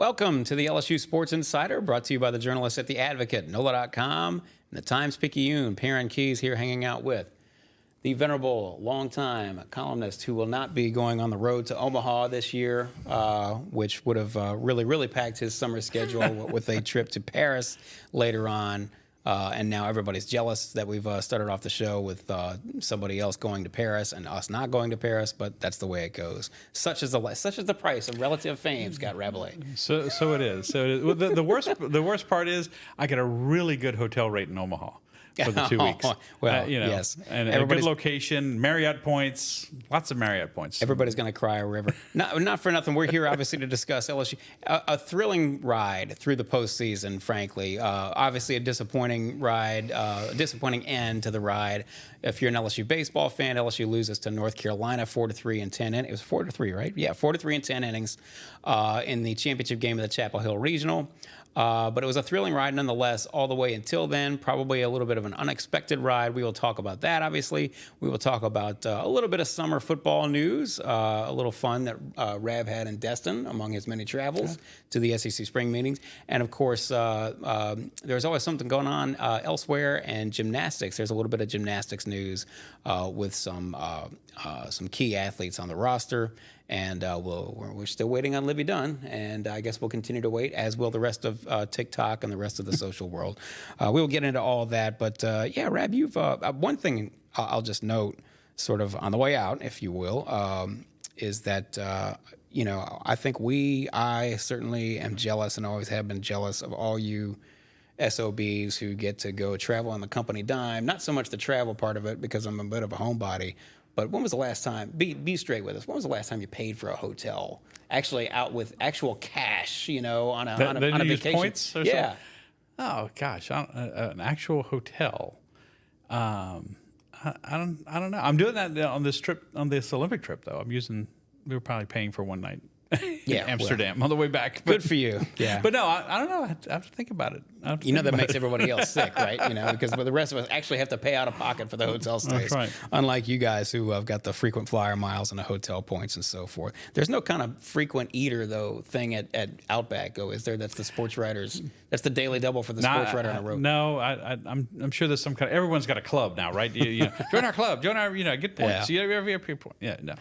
Welcome to the LSU Sports Insider, brought to you by the journalists at The Advocate, NOLA.com, and the Times-Picayune. Perryn Keys here hanging out with the venerable, longtime columnist who will not be going on the road to Omaha this year, which would have really packed his summer schedule with a trip to Paris later on. And now everybody's jealous that we've started off the show with somebody else going to Paris and us not going to Paris, but that's the way it goes. Such is the price of relative fame, Scott Rabalais. So it is. Well, the worst part is I get a really good hotel rate in Omaha for the 2 weeks. Well, yes, and a good location, Marriott points, lots of Marriott points. Everybody's going to cry a river. Not for nothing. We're here obviously to discuss LSU. A thrilling ride through the postseason, frankly. Obviously a disappointing ride, a disappointing end to the ride. If you're an LSU baseball fan, LSU loses to North Carolina 4-3 in 10 innings. It was 4-3, right? Yeah, 4-3 in 10 innings in the championship game of the Chapel Hill Regional. But it was a thrilling ride nonetheless all the way until then. Probably a little bit of an unexpected ride. We will talk about that, obviously. We will talk about a little bit of summer football news, a little fun that Rab had in Destin among his many travels to the SEC spring meetings. And, of course, there's always something going on elsewhere. And gymnastics, there's a little bit of gymnastics news with some key athletes on the roster. And we're still waiting on Livy Dunn, and I guess we'll continue to wait, as will the rest of TikTok and the rest of the social world. We will get into all of that, but yeah, Rab, you've one thing I'll just note, sort of on the way out, if you will, is that I think I certainly am jealous and always have been jealous of all you SOBs who get to go travel on the company dime. Not so much the travel part of it, because I'm a bit of a homebody. But when was the last time, be straight with us, when was the last time you paid for a hotel? Actually out with actual cash, on a vacation? Points or yeah. Something? Oh, gosh, an actual hotel. I don't know. I'm doing that on this trip, on this Olympic trip, though. We were probably paying for one night. Yeah, Amsterdam on the way back. Good for you. Yeah. But no, I don't know. I have to think about it. That makes everybody else sick, right? Because the rest of us actually have to pay out of pocket for the hotel stays. That's right. Unlike you guys who have got the frequent flyer miles and the hotel points and so forth. There's no kind of frequent eater, though, thing at Outback, is there? That's the sports writers. That's the daily double for the sports writer on the road. No, I'm sure there's some kind of, everyone's got a club now, right? Join our club. Join our, get points. Yeah. You have your point. Yeah, no.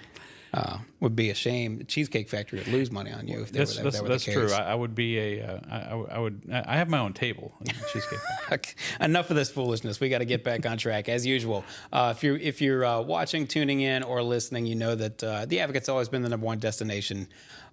Would be a shame. The Cheesecake Factory would lose money on you if that were the case. That's true. I would be I have my own table in the Cheesecake Factory. Enough of this foolishness. We got to get back on track as usual. If you're watching, tuning in, or listening, you know that the Advocate's always been the number one destination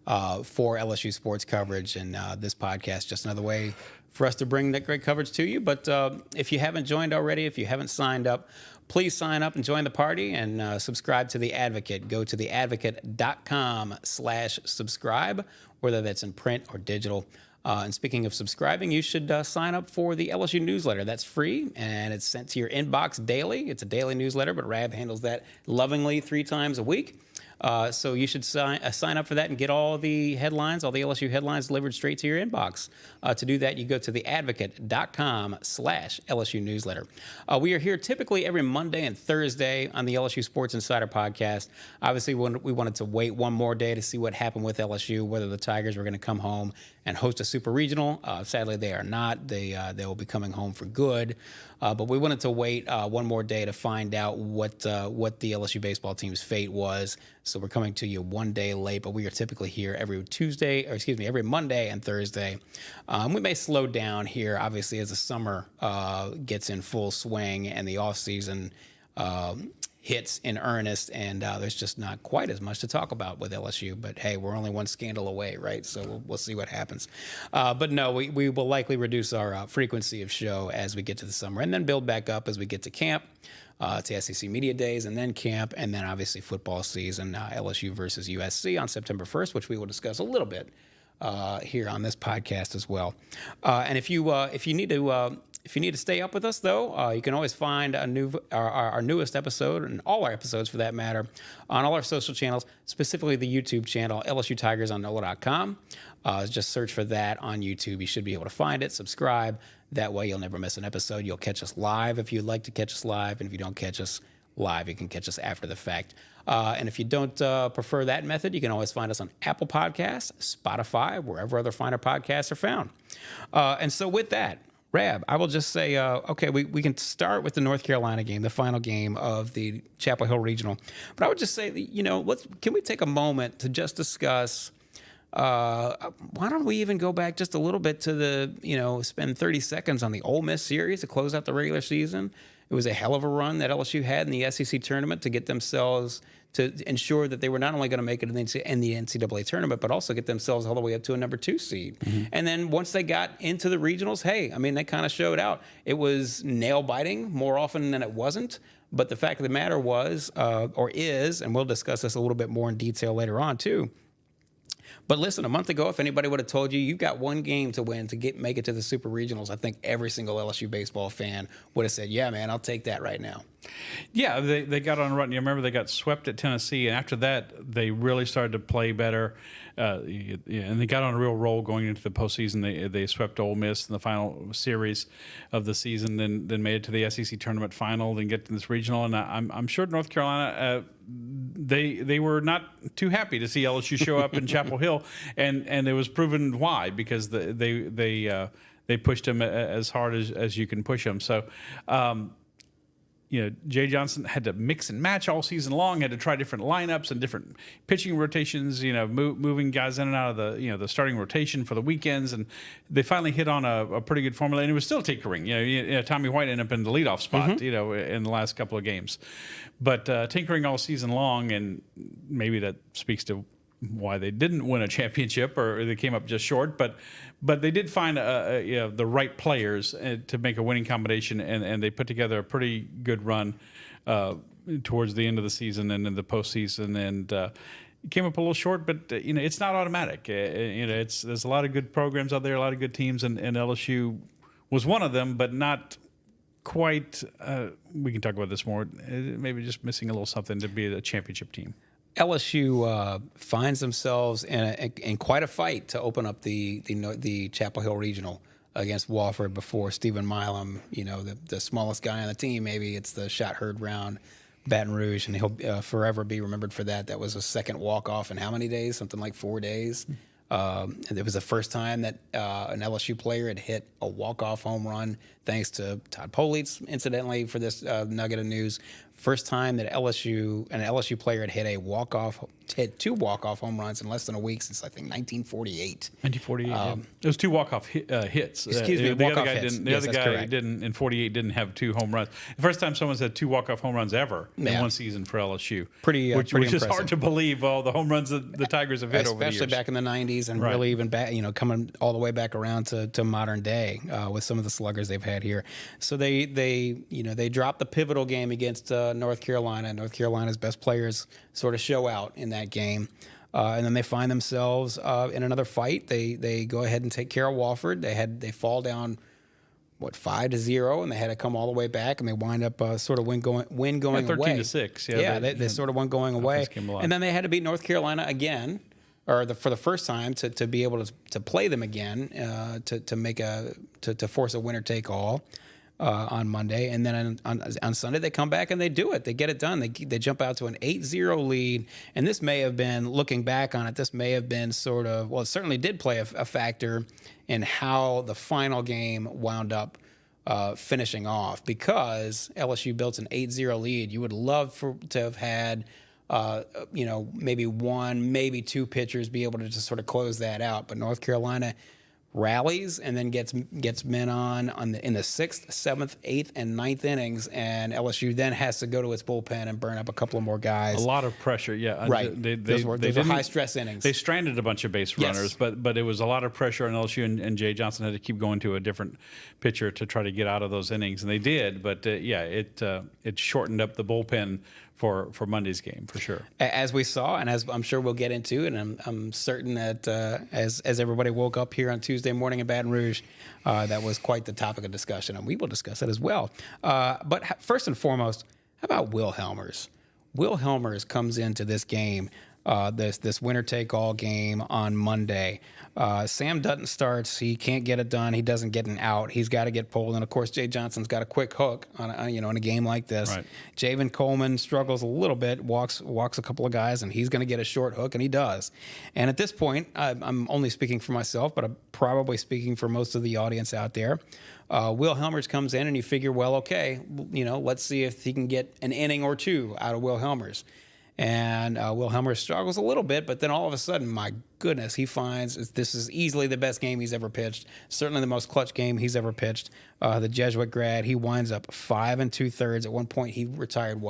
for LSU sports coverage, and this podcast just another way for us to bring that great coverage to you. But if you haven't joined already, if you haven't signed up, please sign up and join the party and subscribe to The Advocate. Go to theadvocate.com/subscribe, whether that's in print or digital. And speaking of subscribing, you should sign up for the LSU newsletter. That's free, and it's sent to your inbox daily. It's a daily newsletter, but Rab handles that lovingly 3 times a week. So you should sign up for that and get all the headlines, all the LSU headlines delivered straight to your inbox. To do that, you go to theadvocate.com/LSU newsletter. We are here typically every Monday and Thursday on the LSU Sports Insider podcast. Obviously, we wanted to wait one more day to see what happened with LSU, whether the Tigers were going to come home and host a super regional. Sadly, they are not. They will be coming home for good. But we wanted to wait one more day to find out what the LSU baseball team's fate was. So we're coming to you one day late, but we are typically here every Monday and Thursday. We may slow down here, obviously, as the summer gets in full swing and the off season hits in earnest, and there's just not quite as much to talk about with LSU. But hey, we're only one scandal away, right? So we'll see what happens. But no, we will likely reduce our frequency of show as we get to the summer, and then build back up as we get to camp, to SEC Media Days, and then camp, and then obviously football season, LSU versus USC on September 1st, which we will discuss a little bit here on this podcast as well. And if you need to stay up with us, though, you can always find our newest episode, and all our episodes for that matter, on all our social channels, specifically the YouTube channel, LSU Tigers on NOLA.com. Just search for that on YouTube. You should be able to find it, subscribe. That way you'll never miss an episode. You'll catch us live if you'd like to catch us live, and if you don't catch us live. You can catch us after the fact. And if you don't prefer that method, you can always find us on Apple Podcasts, Spotify, wherever other finer podcasts are found. And so with that, Rab, I will just say, okay, we can start with the North Carolina game, the final game of the Chapel Hill Regional. But I would just say, can we take a moment to just discuss, why don't we even go back just a little bit to spend 30 seconds on the Ole Miss series to close out the regular season. It was a hell of a run that LSU had in the SEC tournament to get themselves to ensure that they were not only going to make it in the NCAA tournament, but also get themselves all the way up to a number 2 seed. Mm-hmm. And then once they got into the regionals, they kind of showed out. It was nail biting more often than it wasn't. But the fact of the matter was, or is, and we'll discuss this a little bit more in detail later on too. But listen, a month ago, if anybody would have told you you've got one game to win to make it to the Super Regionals, I think every single LSU baseball fan would have said, yeah, man, I'll take that right now. Yeah, they got on a run. You remember they got swept at Tennessee, and after that, they really started to play better. And they got on a real roll going into the postseason. They swept Ole Miss in the final series of the season, then made it to the SEC tournament final, then get to this regional. And I'm sure North Carolina, they were not too happy to see LSU show up in Chapel Hill, and it was proven why, because they pushed them as hard as you can push them. So. Jay Johnson had to mix and match all season long, had to try different lineups and different pitching rotations, moving guys in and out of the starting rotation for the weekends. And they finally hit on a pretty good formula, and it was still tinkering. Tommy White ended up in the leadoff spot, in the last couple of games. But tinkering all season long, and maybe that speaks to why they didn't win a championship, or they came up just short, but they did find the right players to make a winning combination, and they put together a pretty good run towards the end of the season and in the postseason, and came up a little short, but it's not automatic. There's a lot of good programs out there, a lot of good teams, and LSU was one of them, but not quite. We can talk about this more. Maybe just missing a little something to be a championship team. LSU finds themselves in quite a fight to open up the Chapel Hill Regional against Wofford before Stephen Milam, the smallest guy on the team. Maybe it's the shot heard round, Baton Rouge, and he'll forever be remembered for that. That was a second walk-off in how many days? Something like 4 days. And it was the first time that an LSU player had hit a walk-off home run, thanks to Todd Politz, incidentally, for this nugget of news. First time that an LSU player had hit 2 walk-off home runs in less than a week since, I think, 1948. 1948, It was 2 walk-off hits. Excuse me, the walk-off other guy hits. didn't. The other guy didn't, in 48, didn't have 2 home runs. The first time someone's had 2 walk-off home runs ever in one season for LSU. Which is hard to believe, all the home runs that the Tigers have hit over the years. Especially back in the 90s, and really even back, coming all the way back around to modern day with some of the sluggers they've had here. So they dropped the pivotal game against North Carolina. North Carolina's best players sort of show out in that game. And then they find themselves in another fight. They go ahead and take care of Wofford. They fall down 5-0, and they had to come all the way back, and they wind up sort of win going away. 13-6. They sort of won going away, and then they had to beat North Carolina again, or for the first time to be able to play them again to force a winner take all. On Monday, and then on Sunday they come back and they do it. They get it done. They jump out to an 8-0 lead, and this may have been, looking back on it, this may have been sort of, well, it certainly did play a factor in how the final game wound up finishing off, because LSU built an 8-0 lead. You would love to have had maybe 1, maybe 2 pitchers be able to just sort of close that out, but North Carolina rallies and then gets men in the 6th, 7th, 8th, and 9th innings, and LSU then has to go to its bullpen and burn up a couple of more guys. A lot of pressure, yeah. Right. Those were high stress innings. They stranded a bunch of base runners, but it was a lot of pressure on LSU, and Jay Johnson had to keep going to a different pitcher to try to get out of those innings, and they did. But it shortened up the bullpen for Monday's game, for sure. As we saw, and as I'm sure we'll get into, and I'm certain that as everybody woke up here on Tuesday morning in Baton Rouge, that was quite the topic of discussion, and we will discuss it as well. But first and foremost, how about Will Hellmers? Will Hellmers comes into this game this winner take all game on Monday. Sam Dutton starts. He can't get it done. He doesn't get an out. He's got to get pulled. And of course, Jay Johnson's got a quick hook on in a game like this. Right. Javen Coleman struggles a little bit, walks a couple of guys, and he's going to get a short hook, and he does. And at this point, I'm only speaking for myself, but I'm probably speaking for most of the audience out there. Will Hellmers comes in, and you figure, well, okay, let's see if he can get an inning or two out of Will Hellmers. And Will Hellmers struggles a little bit, but then all of a sudden, my goodness, he finds this is easily the best game he's ever pitched. Certainly the most clutch game he's ever pitched. The Jesuit grad, he winds up 5 2/3. At one point, he retired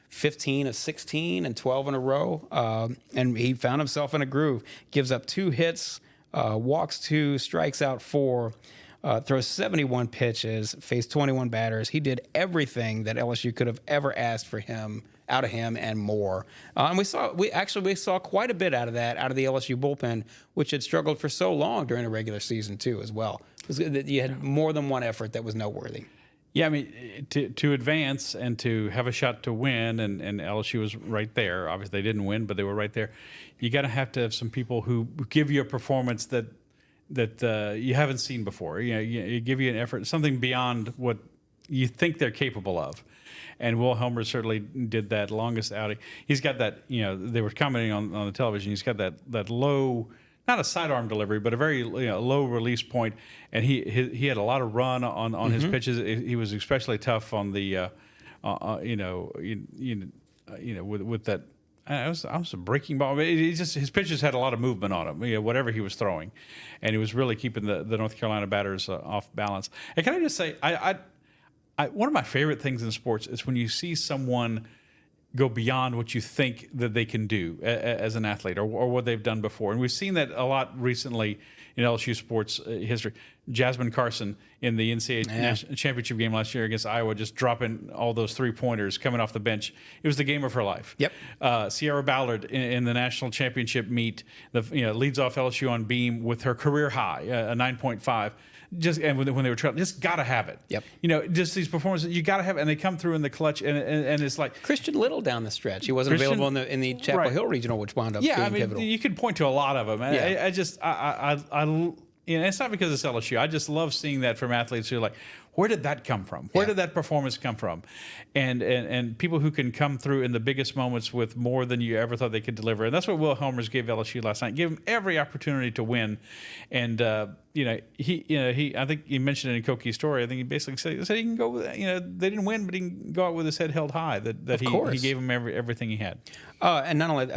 15 of 16 and 12 in a row, and he found himself in a groove. Gives up 2 hits, walks 2, strikes out 4. Throws 71 pitches, faced 21 batters. He did everything that LSU could have ever asked out of him and more. And we saw quite a bit out of the LSU bullpen, which had struggled for so long during the regular season too, as well. You had more than one effort that was noteworthy. Yeah, I mean, to advance and to have a shot to win, and LSU was right there. Obviously, they didn't win, but they were right there. You got to have some people who give you a performance that you haven't seen before. You give you an effort, something beyond what you think they're capable of. And Will Hellmers certainly did that. Longest outing. He's got that, they were commenting on the television, he's got that low, not a sidearm delivery, but a very low release point. And he had a lot of run on his pitches. He was especially tough on the, with that. I was a breaking ball. His pitches had a lot of movement on them, whatever he was throwing, and he was really keeping the North Carolina batters off balance. And can I just say, one of my favorite things in sports is when you see someone go beyond what you think that they can do as an athlete or what they've done before. And we've seen that a lot recently in LSU sports history. Jasmine Carson in the NCAA National Championship game last year against Iowa, just dropping all those 3-pointers coming off the bench. It was the game of her life. Yep. Sierra Ballard in the national championship meet, leads off LSU on beam with her career high, a 9.5. And when they were trailing, just got to have it. Yep. Just these performances, you got to have it, and they come through in the clutch, and it's like Christian Little down the stretch. He wasn't available in the Chapel Hill Regional, which wound up being pivotal. You could point to a lot of them. Yeah. It's not because it's LSU. I just love seeing that from athletes who are like, where did that come from? Where did that performance come from? And people who can come through in the biggest moments with more than you ever thought they could deliver. And that's what Will Hellmers gave LSU last night. Gave him every opportunity to win. And he I think he mentioned it in Koki's story. I think he basically said he can go. They didn't win, but he can go out with his head held high. That he gave him everything he had. And not only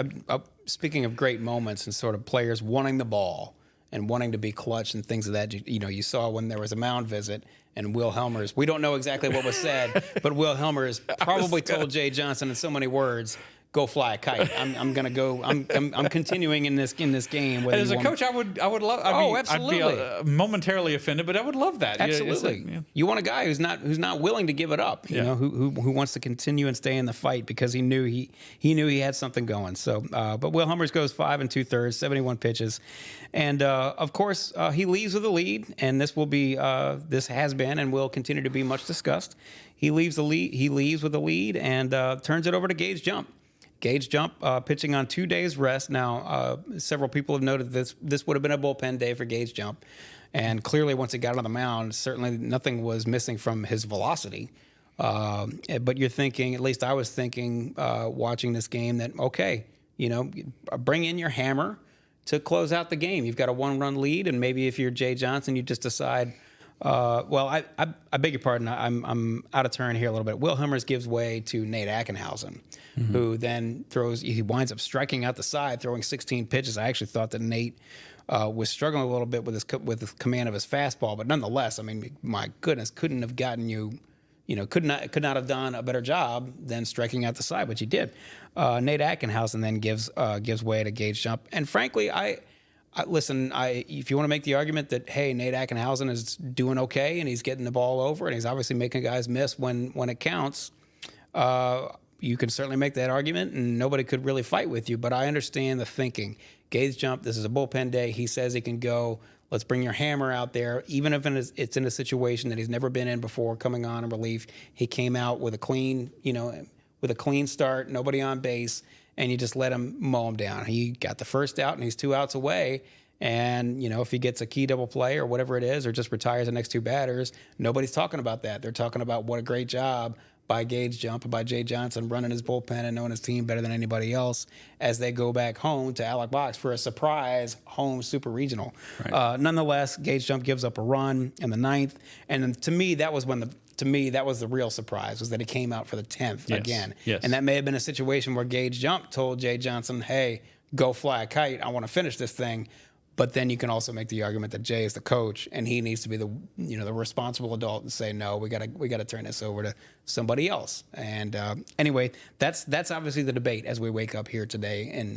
speaking of great moments and sort of players wanting the ball and wanting to be clutch and things of that, you saw when there was a mound visit and Will Hellmers, we don't know exactly what was said, but Will Hellmers probably told Jay Johnson in so many words, go fly a kite. I'm going to go. I'm continuing in this game. And as a coach, I would love. Absolutely. I'd be momentarily offended, but I would love that. Absolutely. You want a guy who's not willing to give it up. Who wants to continue and stay in the fight because he knew he had something going. So, but Will Hellmers goes 5 2/3, 71 pitches, and of course he leaves with a lead. And this has been and will continue to be much discussed. He leaves with a lead and turns it over to Gage Jump. Gage Jump pitching on 2 days rest. Now, several people have noted this would have been a bullpen day for Gage Jump. And clearly, once he got on the mound, certainly nothing was missing from his velocity. But you're thinking, at least I was thinking, watching this game, that, okay, bring in your hammer to close out the game. You've got a 1-run lead, and maybe if you're Jay Johnson, you just decide, I beg your pardon. I'm out of turn here a little bit. Will Hellmers gives way to Nate Ackenhausen, who then he winds up striking out the side, throwing 16 pitches. I actually thought that Nate was struggling a little bit with his command of his fastball, but nonetheless, I mean, my goodness, couldn't have gotten you. Could not have done a better job than striking out the side, which he did. Nate Ackenhausen then gives way to Gage Jump, and frankly, listen, if you want to make the argument that, hey, Nate Ackenhausen is doing okay and he's getting the ball over and he's obviously making guys miss when it counts, you can certainly make that argument and nobody could really fight with you. But I understand the thinking. Gage Jump, this is a bullpen day. He says he can go. Let's bring your hammer out there. Even if it's in a situation that he's never been in before, coming on in relief, he came out with a clean start, nobody on base, and you just let him mow him down. He got the first out, and he's 2 outs away. And, if he gets a key double play or whatever it is, or just retires the next 2 batters, nobody's talking about that. They're talking about what a great job by Gage Jump and by Jay Johnson running his bullpen and knowing his team better than anybody else as they go back home to Alex Box for a surprise home super regional. Right. Nonetheless, Gage Jump gives up a run in the 9th. And then to me, that was the real surprise, was that he came out for the 10th again. Yes. And that may have been a situation where Gage Jump told Jay Johnson, hey, go fly a kite. I want to finish this thing. But then you can also make the argument that Jay is the coach, and he needs to be the responsible adult and say, no, we gotta turn this over to somebody else. And anyway, that's obviously the debate as we wake up here today in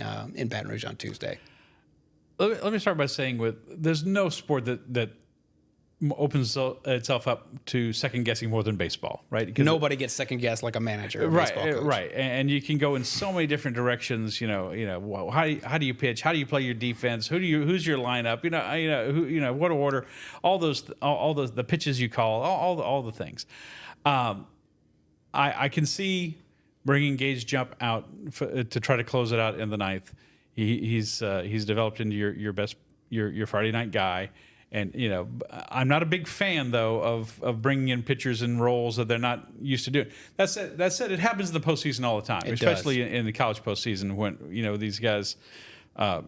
Baton Rouge on Tuesday. Let me start by saying there's no sport that opens itself up to second guessing more than baseball, right? Nobody gets second guessed like a manager, or baseball coach. Right. And you can go in so many different directions. How do you pitch? How do you play your defense? Who's your lineup? What order? All the pitches you call, all the things. I can see bringing Gage Jump out to try to close it out in the 9th. He's developed into your Friday night guy. And, I'm not a big fan, though, of bringing in pitchers in roles that they're not used to doing. That said, it happens in the postseason all the time, especially in the college postseason when, these guys,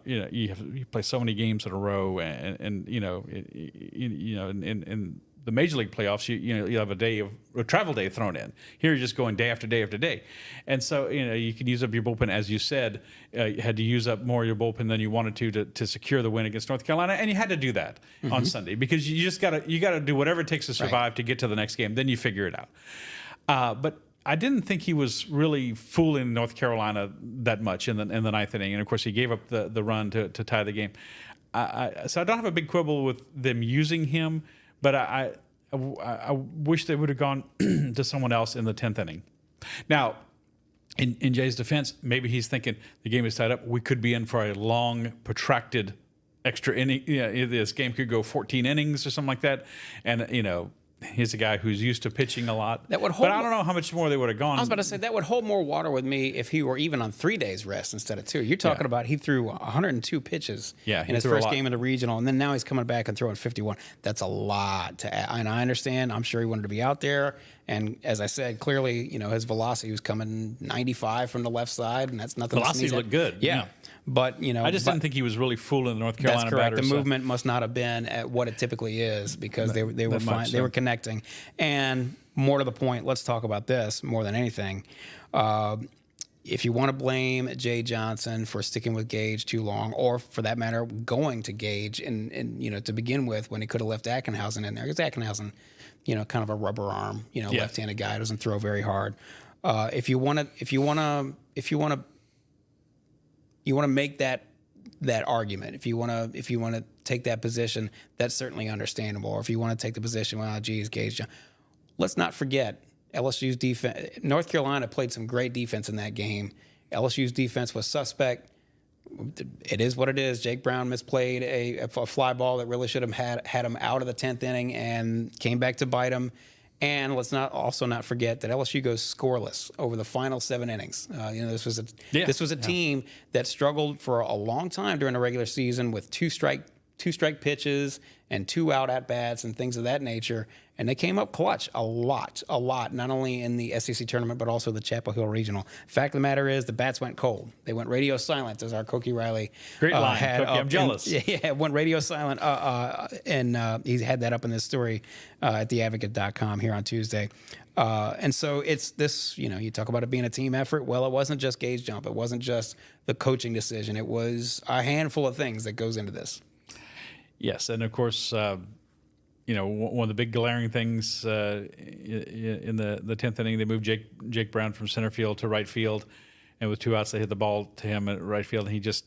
you play so many games in a row and in the major league playoffs, you have a travel day thrown in. Here you're just going day after day after day. And so, you can use up your bullpen, as you said, you had to use up more of your bullpen than you wanted to secure the win against North Carolina. And you had to do that on Sunday because you just gotta do whatever it takes to survive to get to the next game. Then you figure it out. But I didn't think he was really fooling North Carolina that much in the 9th inning. And of course, he gave up the run to tie the game. So I don't have a big quibble with them using him. But I wish they would have gone to someone else in the 10th inning. Now, in Jay's defense, maybe he's thinking the game is tied up. We could be in for a long, protracted extra inning. This game could go 14 innings or something like that. And, he's a guy who's used to pitching a lot. But I don't know how much more they would have gone. I was about to say that would hold more water with me if he were even on 3 days rest instead of 2. You're talking about he threw 102 pitches in his first game of the regional, and then now he's coming back and throwing 51. That's a lot to add. And I understand. I'm sure he wanted to be out there. And as I said, clearly, his velocity was coming 95 from the left side, and that's nothing. Velocity looked good. Yeah. But I just didn't think he was really fooling the North Carolina That's correct. batters. The movement must not have been at what it typically is because they were fine. So. They were connecting. And more to the point, let's talk about this more than anything. If you want to blame Jay Johnson for sticking with Gage too long, or for that matter, going to Gage and to begin with when he could have left Ackenhausen in there, because Ackenhausen, kind of a rubber arm, left-handed guy, doesn't throw very hard. If you want to make that argument, if you want to take that position, that's certainly understandable. Or if you want to take the position, well, geez, Gage, let's not forget LSU's defense. North Carolina played some great defense in that game. LSU's defense was suspect. It is what it is. Jake Brown misplayed a fly ball that really should have had him out of the 10th inning and came back to bite him. And let's not forget that LSU goes scoreless over the final 7 innings. This was a team that struggled for a long time during the regular season with two strike pitches and 2 out at bats and things of that nature. And they came up clutch a lot, not only in the SEC tournament, but also the Chapel Hill Regional. Fact of the matter is the bats went cold. They went radio silent, as our Koki Riley great line. Koki, I'm jealous. Went radio silent. And he had that up in this story at theadvocate.com here on Tuesday. And so it's this, you talk about it being a team effort. Well, it wasn't just Gage Jump. It wasn't just the coaching decision. It was a handful of things that goes into this. Yes, and of course, one of the big glaring things in the 10th inning, they moved Jake Brown from center field to right field, and with 2 outs, they hit the ball to him at right field, and he just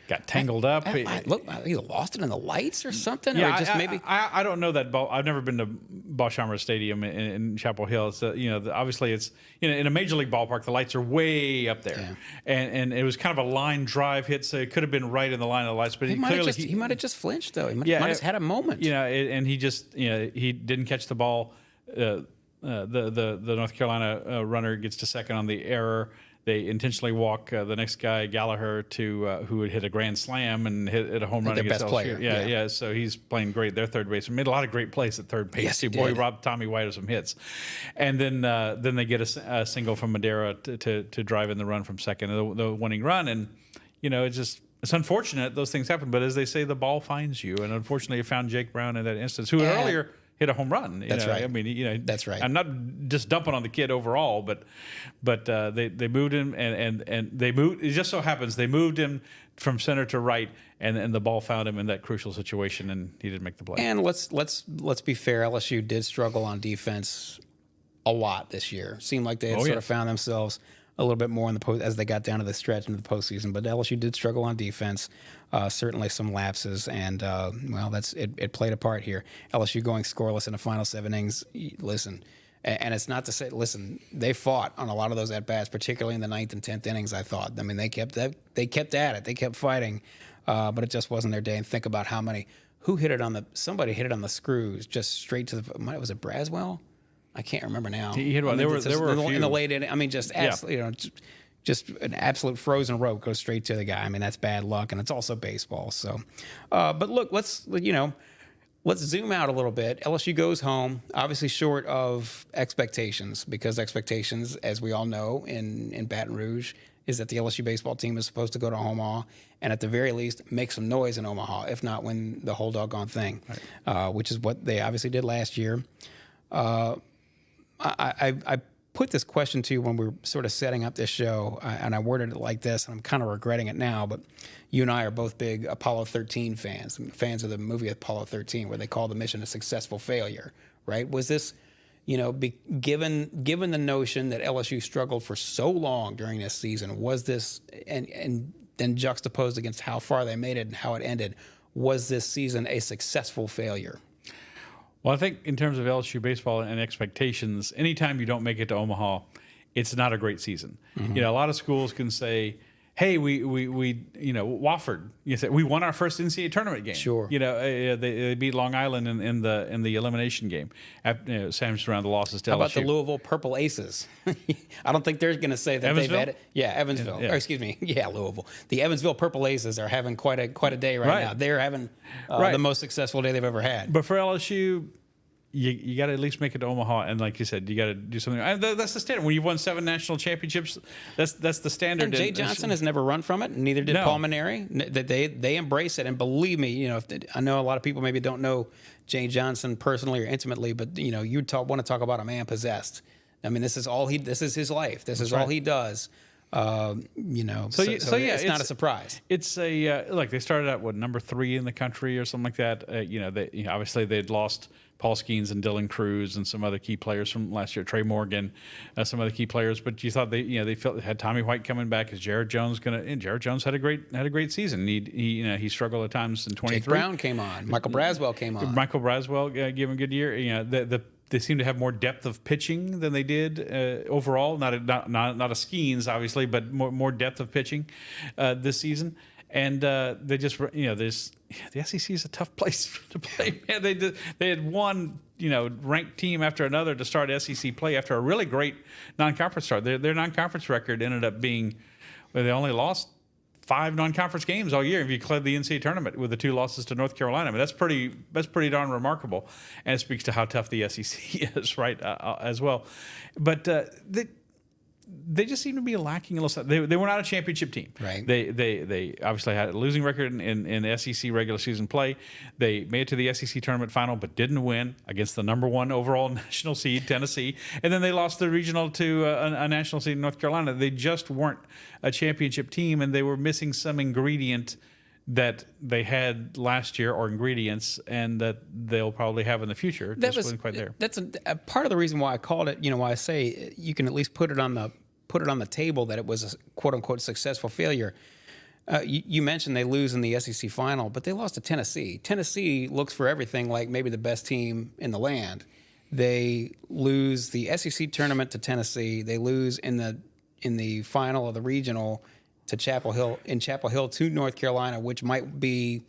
got tangled up. Look, he lost it in the lights or something. Yeah, or just maybe. I don't know that ball. I've never been to Boschheimer Stadium in Chapel Hill. It's obviously it's in a major league ballpark. The lights are way up there, and it was kind of a line drive hit, so it could have been right in the line of the lights. But he might have just flinched though. He might have had a moment. And he just he didn't catch the ball. The North Carolina runner gets to second on the error. They intentionally walk the next guy, Gallagher, to who had hit a grand slam and hit a home run their against best LSU. player. Yeah. So he's playing great. Their third baseman made a lot of great plays at third base. Yes, he Boy, did. robbed Tommy White of some hits, and then they get a single from Madera to drive in the run from second, the winning run, and it's unfortunate those things happen. But as they say, the ball finds you, and unfortunately, it found Jake Brown in that instance, who had earlier hit a home run. That's right. I mean, that's right. I'm not just dumping on the kid overall, but they moved him and they moved. It just so happens they moved him from center to right, and the ball found him in that crucial situation, and he didn't make the play. And let's be fair. LSU did struggle on defense a lot this year. Seemed like they had sort of found themselves a little bit more in the post as they got down to the stretch into the postseason. But LSU did struggle on defense. Certainly some lapses, and it played a part here. LSU going scoreless in the final 7 innings. Listen, and it's not to say, they fought on a lot of those at bats, particularly in the 9th and 10th innings. I thought. I mean, they kept at it. They kept fighting, but it just wasn't their day. And think about who hit it on the. Somebody hit it on the screws just straight to the. Was it Braswell? I can't remember now. He hit one. There were a few in the late inning. I mean, just absolutely, just an absolute frozen rope goes straight to the guy. I mean, that's bad luck, and it's also baseball. So, but look, let's zoom out a little bit. LSU goes home, obviously short of expectations, because expectations, as we all know, in Baton Rouge, is that the LSU baseball team is supposed to go to Omaha and at the very least make some noise in Omaha, if not win the whole doggone thing, which is what they obviously did last year. I put this question to you when we were sort of setting up this show, and I worded it like this, and I'm kind of regretting it now, but you and I are both big Apollo 13 fans of the movie Apollo 13, where they call the mission a successful failure, right? Was this, given the notion that LSU struggled for so long during this season, was this, and then juxtaposed against how far they made it and how it ended, was this season a successful failure? Well, I think in terms of LSU baseball and expectations, anytime you don't make it to Omaha, it's not a great season. Mm-hmm. A lot of schools can say, "Hey, we Wofford, we won our first NCAA tournament game." Sure. They beat Long Island in the elimination game. Sam's around the losses to LSU. How about the Louisville Purple Aces? I don't think they're going to say that Evansville? they've had it. Yeah, Evansville. Yeah. Or excuse me. Yeah, Louisville. The Evansville Purple Aces are having quite a day right now. They're having the most successful day they've ever had. But for LSU, you got to at least make it to Omaha, and like you said, you got to do something. That's the standard. When you've won 7 national championships, that's the standard. And Jay Johnson has never run from it, and neither did Paul Maneri. They embrace it, and believe me, I know a lot of people maybe don't know Jay Johnson personally or intimately, but you want to talk about a man possessed. I mean, this is his life. This is all he does. It's not a surprise. It's they started out number 3 in the country or something like that. Obviously they'd lost Paul Skeens and Dylan Cruz and some other key players from last year, Trey Morgan, some other key players. But you thought they felt had Tommy White coming back. Is Jared Jones and Jared Jones had a great season. He struggled at times in 23. Jake Brown came on. Michael Braswell came on. Michael Braswell gave him a good year. They seem to have more depth of pitching than they did overall. Not a Skeens, obviously, but more depth of pitching this season. And they just, the SEC is a tough place to play. Man, they had one, ranked team after another to start SEC play after a really great non-conference start. Their non-conference record ended up being, they only lost 5 non-conference games all year if you include the NCAA tournament with the 2 losses to North Carolina. I mean, that's pretty darn remarkable, and it speaks to how tough the SEC is, right, as well. But they just seem to be lacking a little. They were not a championship team. Right. They obviously had a losing record in SEC regular season play. They made it to the SEC tournament final, but didn't win against the number 1 overall national seed, Tennessee. And then they lost the regional to a national seed in North Carolina. They just weren't a championship team, and they were missing some ingredient that they had last year, or ingredients, and that they'll probably have in the future. Just wasn't quite there. That's a part of the reason why I called it. Why I say you can at least put it on the table that it was a quote unquote successful failure. You mentioned they lose in the SEC final, but they lost to Tennessee. Tennessee looks for everything like maybe the best team in the land. They lose the SEC tournament to Tennessee. They lose in the final of the regional to Chapel Hill to North Carolina, which might be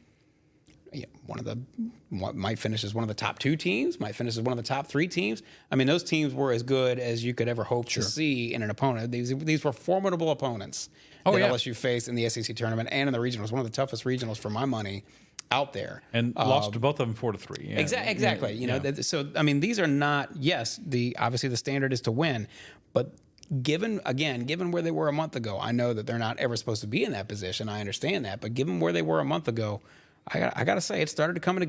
might finish as one of the top 2 teams, might finish as one of the top 3 teams. I mean, those teams were as good as you could ever hope to see in an opponent. These were formidable opponents that LSU faced in the SEC tournament and in the regionals. One of the toughest regionals for my money out there, and lost to both of them 4-3. Yeah. Exactly. You know, so I mean, these are not. Yes, obviously the standard is to win, but given where they were a month ago, I know that they're not ever supposed to be in that position. I understand that, but given where they were a month ago, I got to say it started to come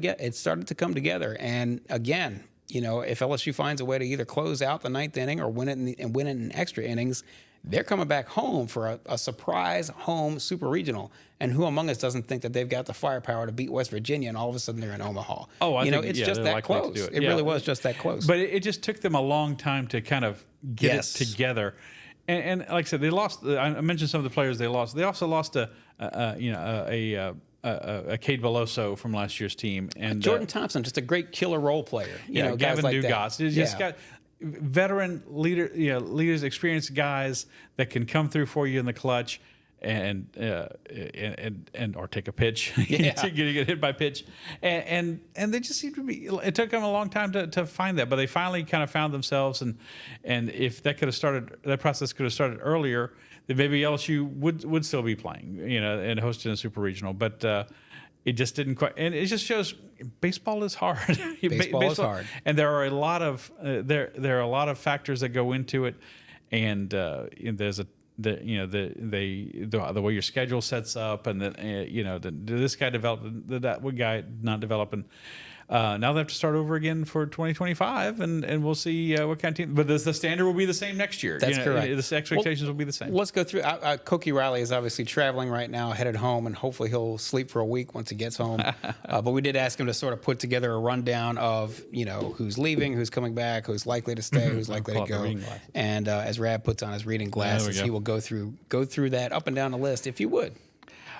together. And again, you know, if LSU finds a way to either close out the 9th inning or win it in extra innings, they're coming back home for a surprise home super regional. And who among us doesn't think that they've got the firepower to beat West Virginia, and all of a sudden they're in Omaha? It's just that close. It really was just that close. But it just took them a long time to kind of get it together. And like I said, they lost. I mentioned some of the players they lost. They also lost a Cade Veloso from last year's team, and Jordan Thompson, just a great killer role player. Gavin guys like Dugas. That. Just got veteran leaders, experienced guys that can come through for you in the clutch and or take a pitch, getting hit by pitch, and they just seem to be. It took them a long time to find that, but they finally kind of found themselves, and if that process could have started earlier, then maybe LSU would still be playing, and hosting a super regional, but. It just didn't quite, and it just shows baseball is hard. Baseball is hard, and there are a lot of there are a lot of factors that go into it, and there's the way your schedule sets up, and this guy developed, that one guy not developing. Now they have to start over again for 2025, and we'll see what kind of team. But the standard will be the same next year. That's correct. The expectations will be the same. Let's go through. Gage Riley is obviously traveling right now, headed home, and hopefully he'll sleep for a week once he gets home. But we did ask him to sort of put together a rundown of who's leaving, who's coming back, who's likely to stay, who's likely to go. And as Rab puts on his reading glasses, he will go through that up and down the list, if you would.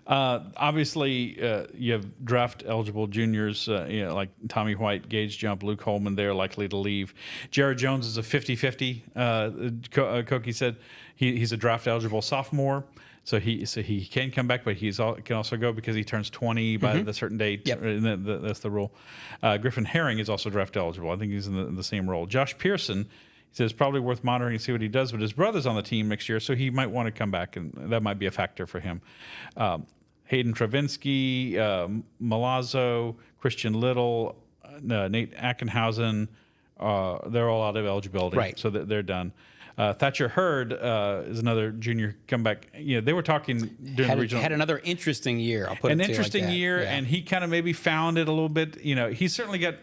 Obviously, you have draft eligible juniors, like Tommy White, Gage Jump, Luke Holman. They're likely to leave. Jared Jones is a 50-50. Koki said he's a draft eligible sophomore, so he can come back, but can also go because he turns 20 by the certain date. Yep. That's the rule. Griffin Herring is also draft eligible. I think he's in the same role. Josh Pearson. He says probably worth monitoring and see what he does, but his brother's on the team next year, so he might want to come back, and that might be a factor for him. Hayden Travinsky, Malazzo, Christian Little, Nate Ackenhausen, they're all out of eligibility, right. So they're done. Thatcher Hurd is another junior comeback. They were talking during the regional. Had another interesting year. I'll put an it interesting like that. year, yeah. And he kind of maybe found it a little bit. He's certainly got.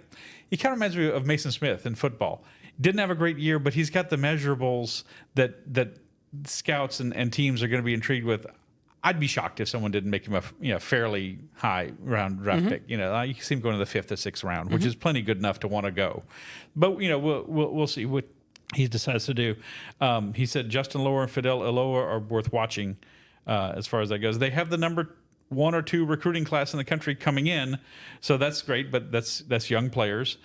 He kind of reminds me of Mason Smith in football. Didn't have a great year, but he's got the measurables that scouts and teams are going to be intrigued with. I'd be shocked if someone didn't make him a fairly high round draft pick. You see him going to the 5th or 6th round, which is plenty good enough to want to go. But we'll see what he decides to do. He said Justin Lower and Fidel Eloa are worth watching as far as that goes. They have the number 1 or 2 recruiting class in the country coming in, so that's great. But that's young players.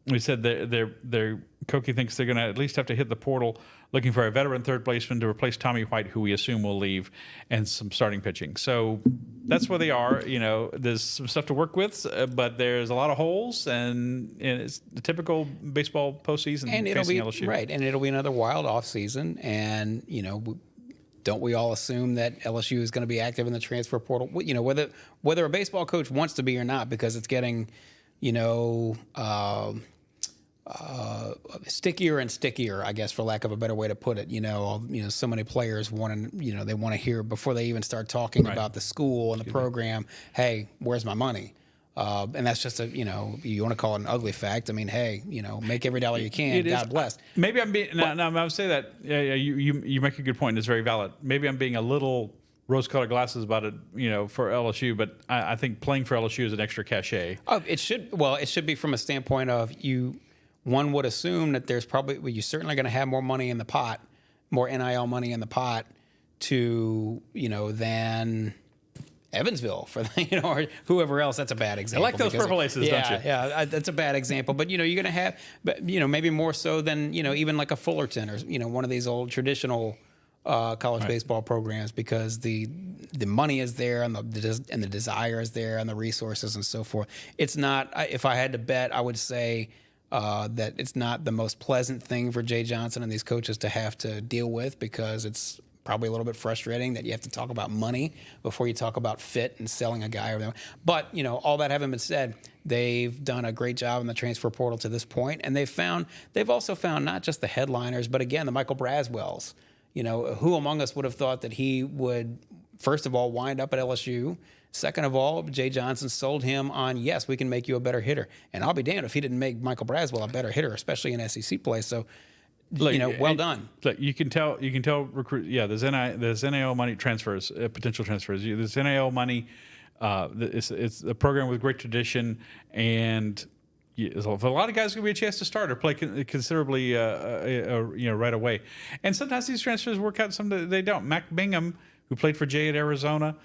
We said they're Koki thinks they're going to at least have to hit the portal looking for a veteran third baseman to replace Tommy White, who we assume will leave, and some starting pitching. So that's where they are. There's some stuff to work with, but there's a lot of holes, and it's the typical baseball postseason. And it'll be LSU. Right, and it'll be another wild off season, and don't we all assume that LSU is going to be active in the transfer portal? Whether a baseball coach wants to be or not, because it's getting stickier and stickier, I guess, for lack of a better way to put it. So many players want to, they want to hear before they even start talking about the school and the program. Hey, where's my money? And that's just you want to call it an ugly fact. I mean, hey, make every dollar you can. God bless. Maybe I'm being. No, I would say that. You make a good point. It's very valid. Maybe I'm being a little rose-colored glasses about it, for LSU, but I think playing for LSU is an extra cachet. Oh, it should be from a standpoint of one would assume that there's you're certainly going to have more money in the pot, more NIL money in the pot than Evansville or whoever else. That's a bad example. I like those purple laces, don't you? Yeah, that's a bad example. But, you're going to have, maybe more so than, even like a Fullerton or, one of these old traditional college baseball programs because the money is there and the desire is there and the resources and so forth. It's not. If I had to bet, I would say that it's not the most pleasant thing for Jay Johnson and these coaches to have to deal with because it's probably a little bit frustrating that you have to talk about money before you talk about fit and selling a guy or whatever. But, all that having been said, they've done a great job in the transfer portal to this point, and they've also found not just the headliners, but again, the Michael Braswells. Who among us would have thought that he would, first of all, wind up at LSU? Second of all, Jay Johnson sold him on, yes, we can make you a better hitter. And I'll be damned if he didn't make Michael Braswell a better hitter, especially in SEC play. So, well done. Look, you can tell recruit. Yeah, there's NIL money transfers, potential transfers. There's NIL money. It's a program with great tradition, and a lot of guys going to be a chance to start or play considerably, right away. And sometimes these transfers work out, some they don't. Mac Bingham, who played for Jay at Arizona,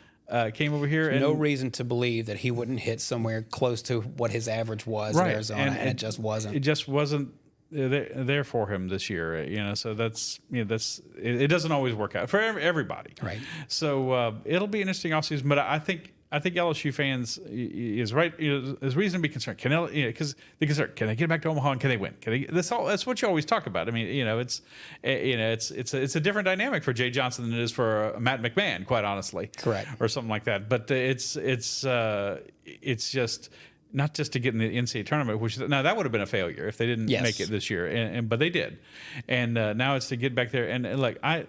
came over here. No reason to believe that he wouldn't hit somewhere close to what his average was in Arizona, and it just wasn't. It just wasn't there for him this year. So it doesn't always work out for everybody. Right. So it'll be an interesting offseason, but I think LSU fans is right. Is reason to be concerned. Because they concerned. Can they get back to Omaha and can they win? That's what you always talk about. I mean, it's a different dynamic for Jay Johnson than it is for Matt McMahon, quite honestly. Correct. Or something like that. But it's just not just to get in the NCAA tournament, which now that would have been a failure if they didn't make it this year, but they did, and now it's to get back there. And like I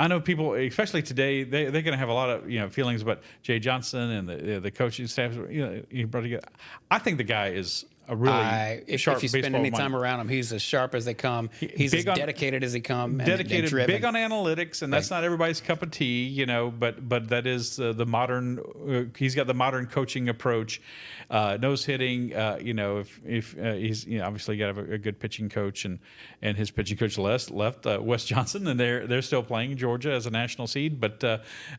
know people, especially today, they're going to have a lot of feelings about Jay Johnson and the coaching staff. He brought together. I think the guy is a really sharp. If you spend any time around him, he's as sharp as they come. He's as dedicated as he come. Dedicated, big on analytics, and that's not everybody's cup of tea, But that is the modern. He's got the modern coaching approach. Nose hitting. If he's obviously got a good pitching coach, and his pitching coach left Wes Johnson, and they're still playing Georgia as a national seed. But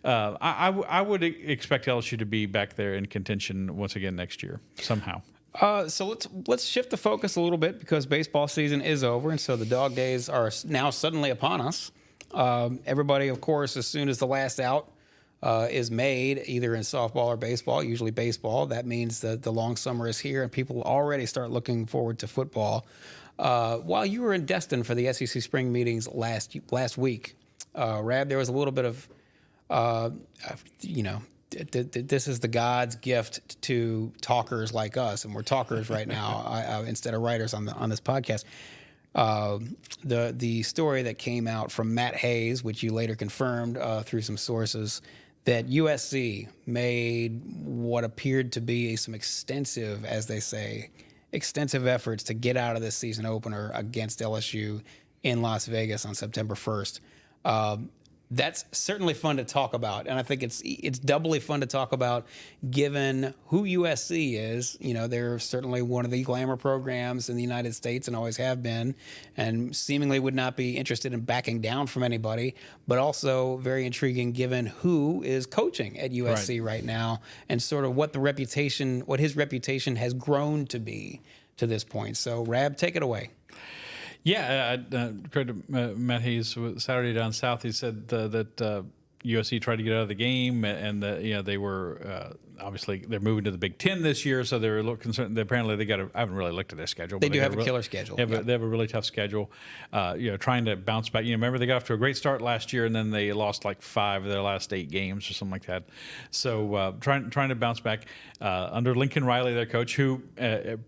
I would expect LSU to be back there in contention once again next year somehow. So let's shift the focus a little bit because baseball season is over, and so the dog days are now suddenly upon us. Everybody, of course, as soon as the last out is made, either in softball or baseball, usually baseball, that means that the long summer is here, and people already start looking forward to football. While you were in Destin for the SEC spring meetings last week, Rab, there was a little bit of, this is the God's gift to talkers like us, and we're talkers right now instead of writers on this podcast. The story that came out from Matt Hayes, which you later confirmed through some sources, that USC made what appeared to be some extensive, as they say, efforts to get out of this season opener against LSU in Las Vegas on September 1st. That's certainly fun to talk about, and I think it's doubly fun to talk about given who USC is. They're certainly one of the glamour programs in the United States and always have been, and seemingly would not be interested in backing down from anybody, but also very intriguing given who is coaching at USC right now and sort of what his reputation has grown to be to this point. So, Rab, take it away. Yeah, credit to Matt Hayes Saturday down south. He said that USC tried to get out of the game, and they were obviously they're moving to the Big Ten this year, so they were a little concerned. Apparently, I haven't really looked at their schedule. They do have a killer schedule. They have a really tough schedule. Trying to bounce back. Remember they got off to a great start last year, and then they lost like 5 of their last 8 games or something like that. So trying to bounce back under Lincoln Riley, their coach, who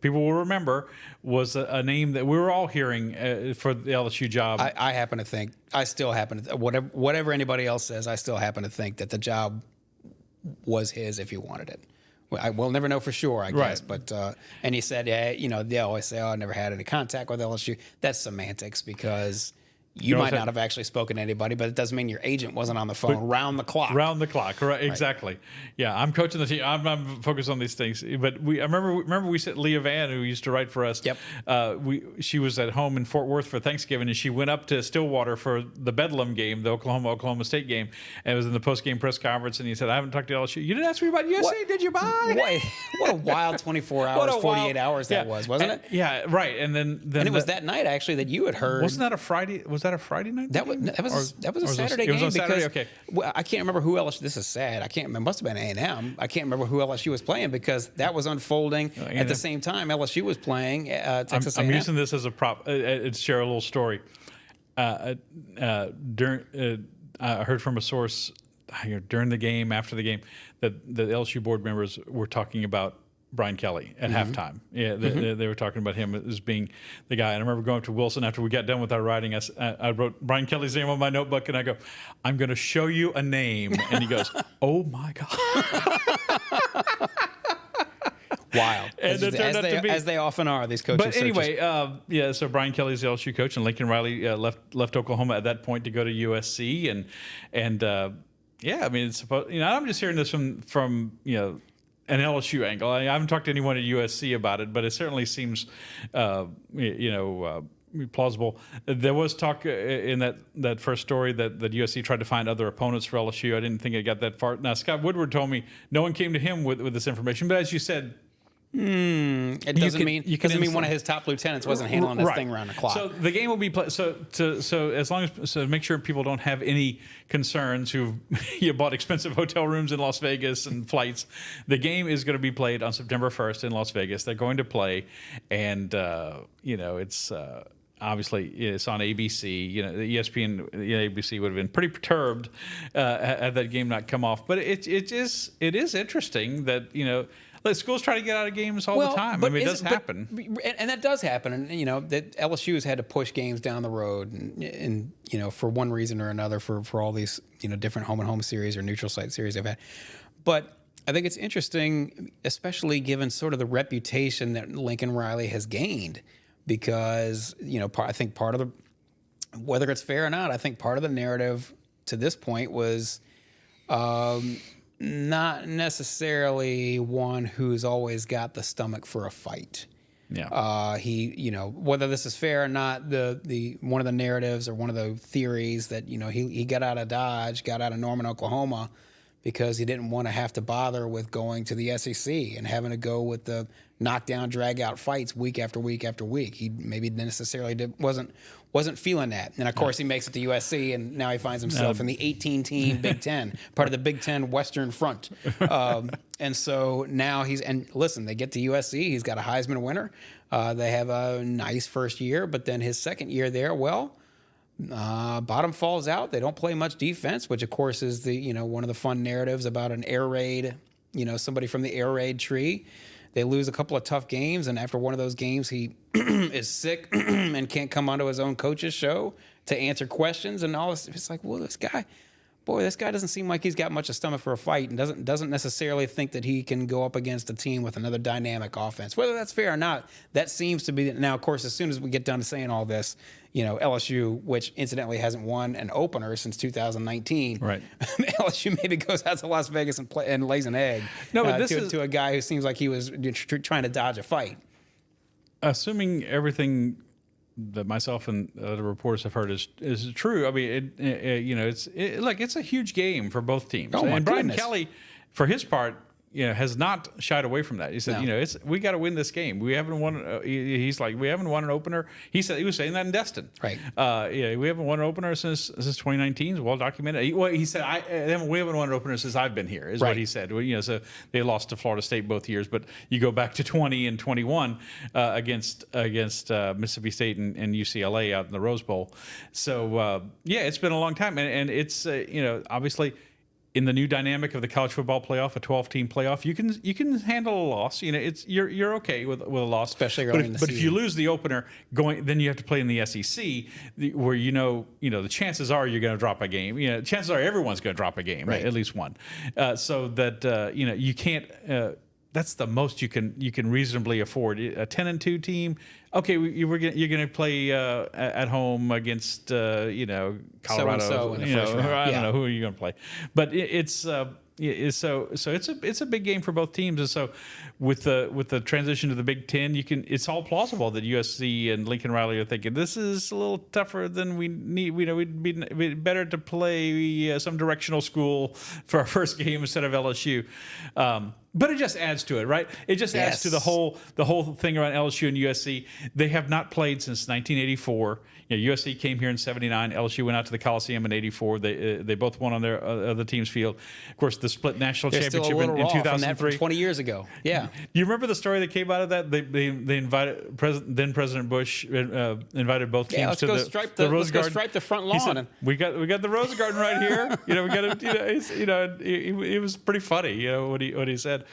people will remember was a name that we were all hearing for the LSU job. I still happen to whatever anybody else says, I still happen to think that the job was his if he wanted it. We'll never know for sure, I guess. Right. But and he said, they always say, I never had any contact with LSU. That's semantics because you might not have actually spoken to anybody, but it doesn't mean your agent wasn't on the phone round the clock. Round the clock, right? Exactly. Yeah, I'm coaching the team. I'm focused on these things. But I remember we said Leah Van, who used to write for us. Yep. She was at home in Fort Worth for Thanksgiving, and she went up to Stillwater for the Bedlam game, the Oklahoma State game, and it was in the post-game press conference. And he said, "I haven't talked to LSU. You didn't ask me about USC, what? Did you, buy?" What a wild 24 hours, 48 hours that was, wasn't it? Yeah, right. And then it was that night actually that you had heard. Wasn't that a Friday? was that a Friday night? That was a Saturday game Saturday? because Okay. I can't remember who LSU. This is sad. I can't remember. It must have been A&M. I can't remember who LSU was playing because that was unfolding at the same time LSU was playing Texas A&M. I'm using this as a prop. To share a little story. I heard from a source during the game, after the game, that the LSU board members were talking about Brian Kelly at halftime. Yeah, they were talking about him as being the guy. And I remember going up to Wilson after we got done with our writing. I wrote Brian Kelly's name on my notebook, and I go, "I'm going to show you a name." And he goes, "Oh my God." Wild. And as they often are, these coaches. But anyway, so Brian Kelly's the LSU coach, and Lincoln Riley left Oklahoma at that point to go to USC, and I mean, it's supposed. I'm just hearing this from an LSU angle. I haven't talked to anyone at USC about it, but it certainly seems, plausible. There was talk in that first story that USC tried to find other opponents for LSU. I didn't think it got that far. Now, Scott Woodward told me no one came to him with this information, but as you said, it doesn't mean one of his top lieutenants wasn't handling this thing around the clock. So the game will be played. So as long as make sure people don't have any concerns who've bought expensive hotel rooms in Las Vegas and flights. The game is going to be played on September 1st in Las Vegas. They're going to play, and it's. Obviously, it's on ABC. The ESPN, ABC would have been pretty perturbed had that game not come off. But it is interesting that schools try to get out of games all the time. I mean, it does happen, and that does happen. And that LSU has had to push games down the road, and for one reason or another, for all these different home and home series or neutral site series they've had. But I think it's interesting, especially given sort of the reputation that Lincoln Riley has gained. Because I think part of the, whether it's fair or not, I think part of the narrative to this point was not necessarily one who's always got the stomach for a fight. Yeah. He, whether this is fair or not, the one of the narratives or one of the theories that he got out of Dodge, got out of Norman, Oklahoma, because he didn't want to have to bother with going to the SEC and having to go with the knockdown, drag-out fights week after week after week. He maybe necessarily wasn't feeling that. And, of course, he makes it to USC, and now he finds himself in the 18-team Big Ten, part of the Big Ten Western Front. And so now listen, they get to USC. He's got a Heisman winner. They have a nice first year, but then his second year there, bottom falls out. They don't play much defense, which of course is the one of the fun narratives about an air raid. Somebody from the air raid tree. They lose a couple of tough games, and after one of those games, he is sick and can't come onto his own coach's show to answer questions and all this. It's like, well, this guy doesn't seem like he's got much of stomach for a fight, and doesn't necessarily think that he can go up against a team with another dynamic offense. Whether that's fair or not, that seems to be. Now, of course, as soon as we get done saying all this, LSU, which incidentally hasn't won an opener since 2019, right? LSU maybe goes out to Las Vegas and lays an egg. No, but to a guy who seems like he was trying to dodge a fight. Assuming everything that myself and other reporters have heard is true. I mean, it's a huge game for both teams. Oh, and Brian goodness. Kelly, for his part, has not shied away from that. He said, we got to win this game. We haven't won. He's like, we haven't won an opener. He was saying that in Destin. Right. We haven't won an opener since 2019. It's well documented. He said, we haven't won an opener since I've been here. Is right. What he said. So they lost to Florida State both years, but you go back to 20 and 21 against Mississippi State and UCLA out in the Rose Bowl. So it's been a long time, and it's obviously. In the new dynamic of the college football playoff, a 12-team playoff, you can handle a loss. You're okay with a loss, especially early in the season. If you lose the opener, then you have to play in the SEC, where the chances are you're going to drop a game. Chances are everyone's going to drop a game, right. At least one. So that you can't. That's the most you can reasonably afford. A 10-2 team. Okay, you're going to play at home against Colorado. So in the first round. I don't know who are you going to play, but it's a big game for both teams. And so with the transition to the Big Ten, it's all plausible that USC and Lincoln Riley are thinking this is a little tougher than we need. We'd be better to play some directional school for our first game instead of LSU. But it just adds to it, right? It just adds to the whole thing around LSU and USC. They have not played since 1984. USC came here in '79. LSU went out to the Coliseum in '84. They both won on their other team's field. Of course, the split national championship still a little in raw from 2003. that from 20 years ago. Yeah. Do you remember the story that came out of that? They invited then President Bush invited both teams to the Rose Garden. Let's go stripe the front lawn. He said, we got the Rose Garden right here. We got to. It was pretty funny. What he said.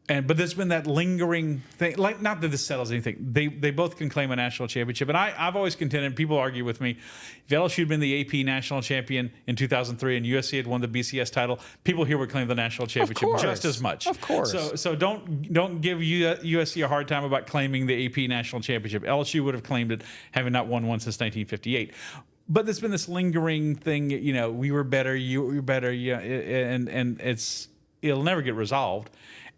But there's been that lingering thing, like, not that this settles anything. They both can claim a national championship. And I've always contended, people argue with me, if LSU had been the AP national champion in 2003 and USC had won the BCS title, people here would claim the national championship just as much. Of course. So don't give USC a hard time about claiming the AP national championship. LSU would have claimed it, having not won one since 1958. But there's been this lingering thing, we were better, you were better, and it'll never get resolved.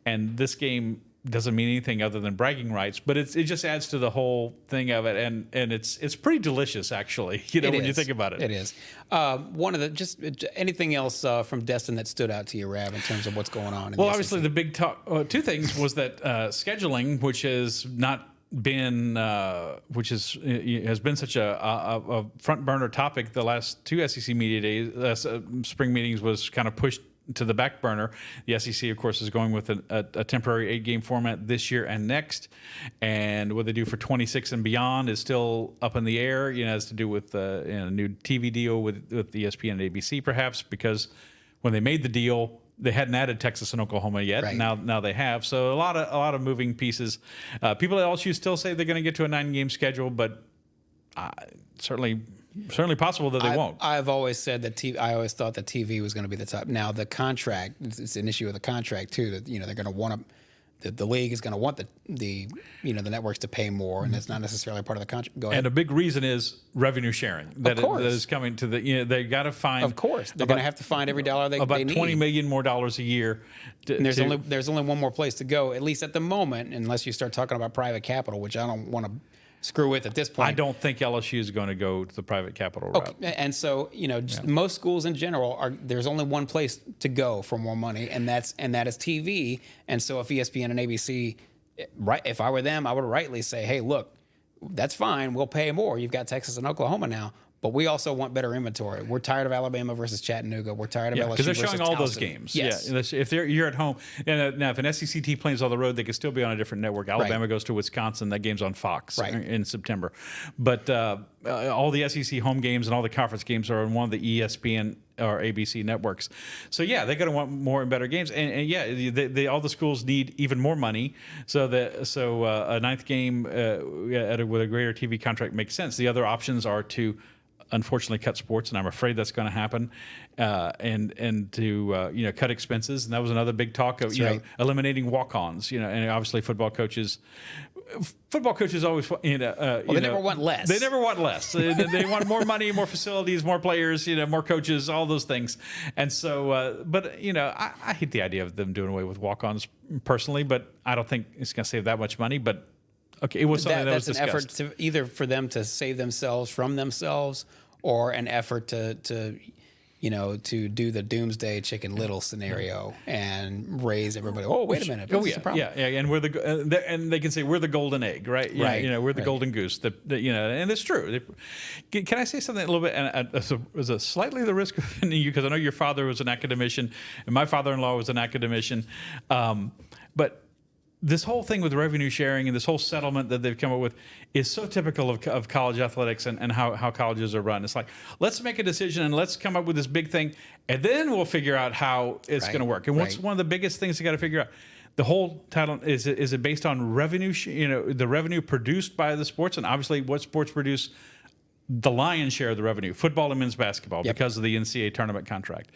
And this game doesn't mean anything other than bragging rights, but it just adds to the whole thing of it, and it's pretty delicious, actually. When you think about it. It is. One of the just anything else from Destin that stood out to you, Rab, in terms of what's going on? Well, obviously the big talk. Two things was that scheduling, which has not been, has been such a front burner topic the last two SEC media days. Spring meetings was kind of pushed to the back burner. The SEC, of course, is going with a temporary 8-game format this year and next. And what they do for 26 and beyond is still up in the air. It has to do with a new TV deal with ESPN and ABC, perhaps, because when they made the deal, they hadn't added Texas and Oklahoma yet. Right. Now they have. So a lot of moving pieces. People at LSU still say they're going to get to a 9-game schedule, but certainly possible that they won't. I've always said that I always thought that TV was going to be the top. Now the contract, it's an issue with the contract too. That they're going to want to. The league is going to want the networks to pay more, and that's not necessarily part of the contract. Go ahead. And a big reason is revenue sharing that is coming to the. They got to find. Of course, they're going to have to find every dollar they need. $20 million more a year. And there's only one more place to go, at least at the moment, unless you start talking about private capital, which I don't want to screw with at this point. I don't think LSU is going to go to the private capital route. Okay. And so, most schools in general there's only one place to go for more money, and that is TV. And so if ESPN and ABC, if I were them, I would rightly say, hey, look, that's fine. We'll pay more. You've got Texas and Oklahoma now. But we also want better inventory. We're tired of Alabama versus Chattanooga. We're tired of LSU because they're versus showing all Towson. those games. Yes. Yeah, if you're at home. Now, if an SEC team plays on the road, they could still be on a different network. Alabama goes to Wisconsin. That game's on Fox in September. But all the SEC home games and all the conference games are on one of the ESPN or ABC networks. So they're going to want more and better games. And all the schools need even more money. So a ninth game with a greater TV contract makes sense. The other options are to unfortunately cut sports, and I'm afraid that's going to happen, and to cut expenses. And that was another big talk of eliminating walk-ons. And obviously football coaches always they never want less. They never want less. They want more money, more facilities, more players, more coaches, all those things. And so, I hate the idea of them doing away with walk-ons personally, but I don't think it's going to save that much money. But okay, it was something that was discussed. That's an effort to either for them to save themselves from themselves, or an effort to do the doomsday Chicken Little scenario and raise everybody. Oh, wait a minute. And they can say we're the golden egg, right? We're the golden goose. And it's true. Can I say something a little bit? And as a slightly the risk of offending you, because I know your father was an academician and my father-in-law was an academician, but this whole thing with revenue sharing and this whole settlement that they've come up with is so typical of college athletics and how colleges are run. It's like, let's make a decision and let's come up with this big thing, and then we'll figure out how it's going to work. And what's one of the biggest things you got to figure out? The whole title is it based on revenue? The revenue produced by the sports, and obviously what sports produce the lion's share of the revenue, football and men's basketball, because of the NCAA tournament contract.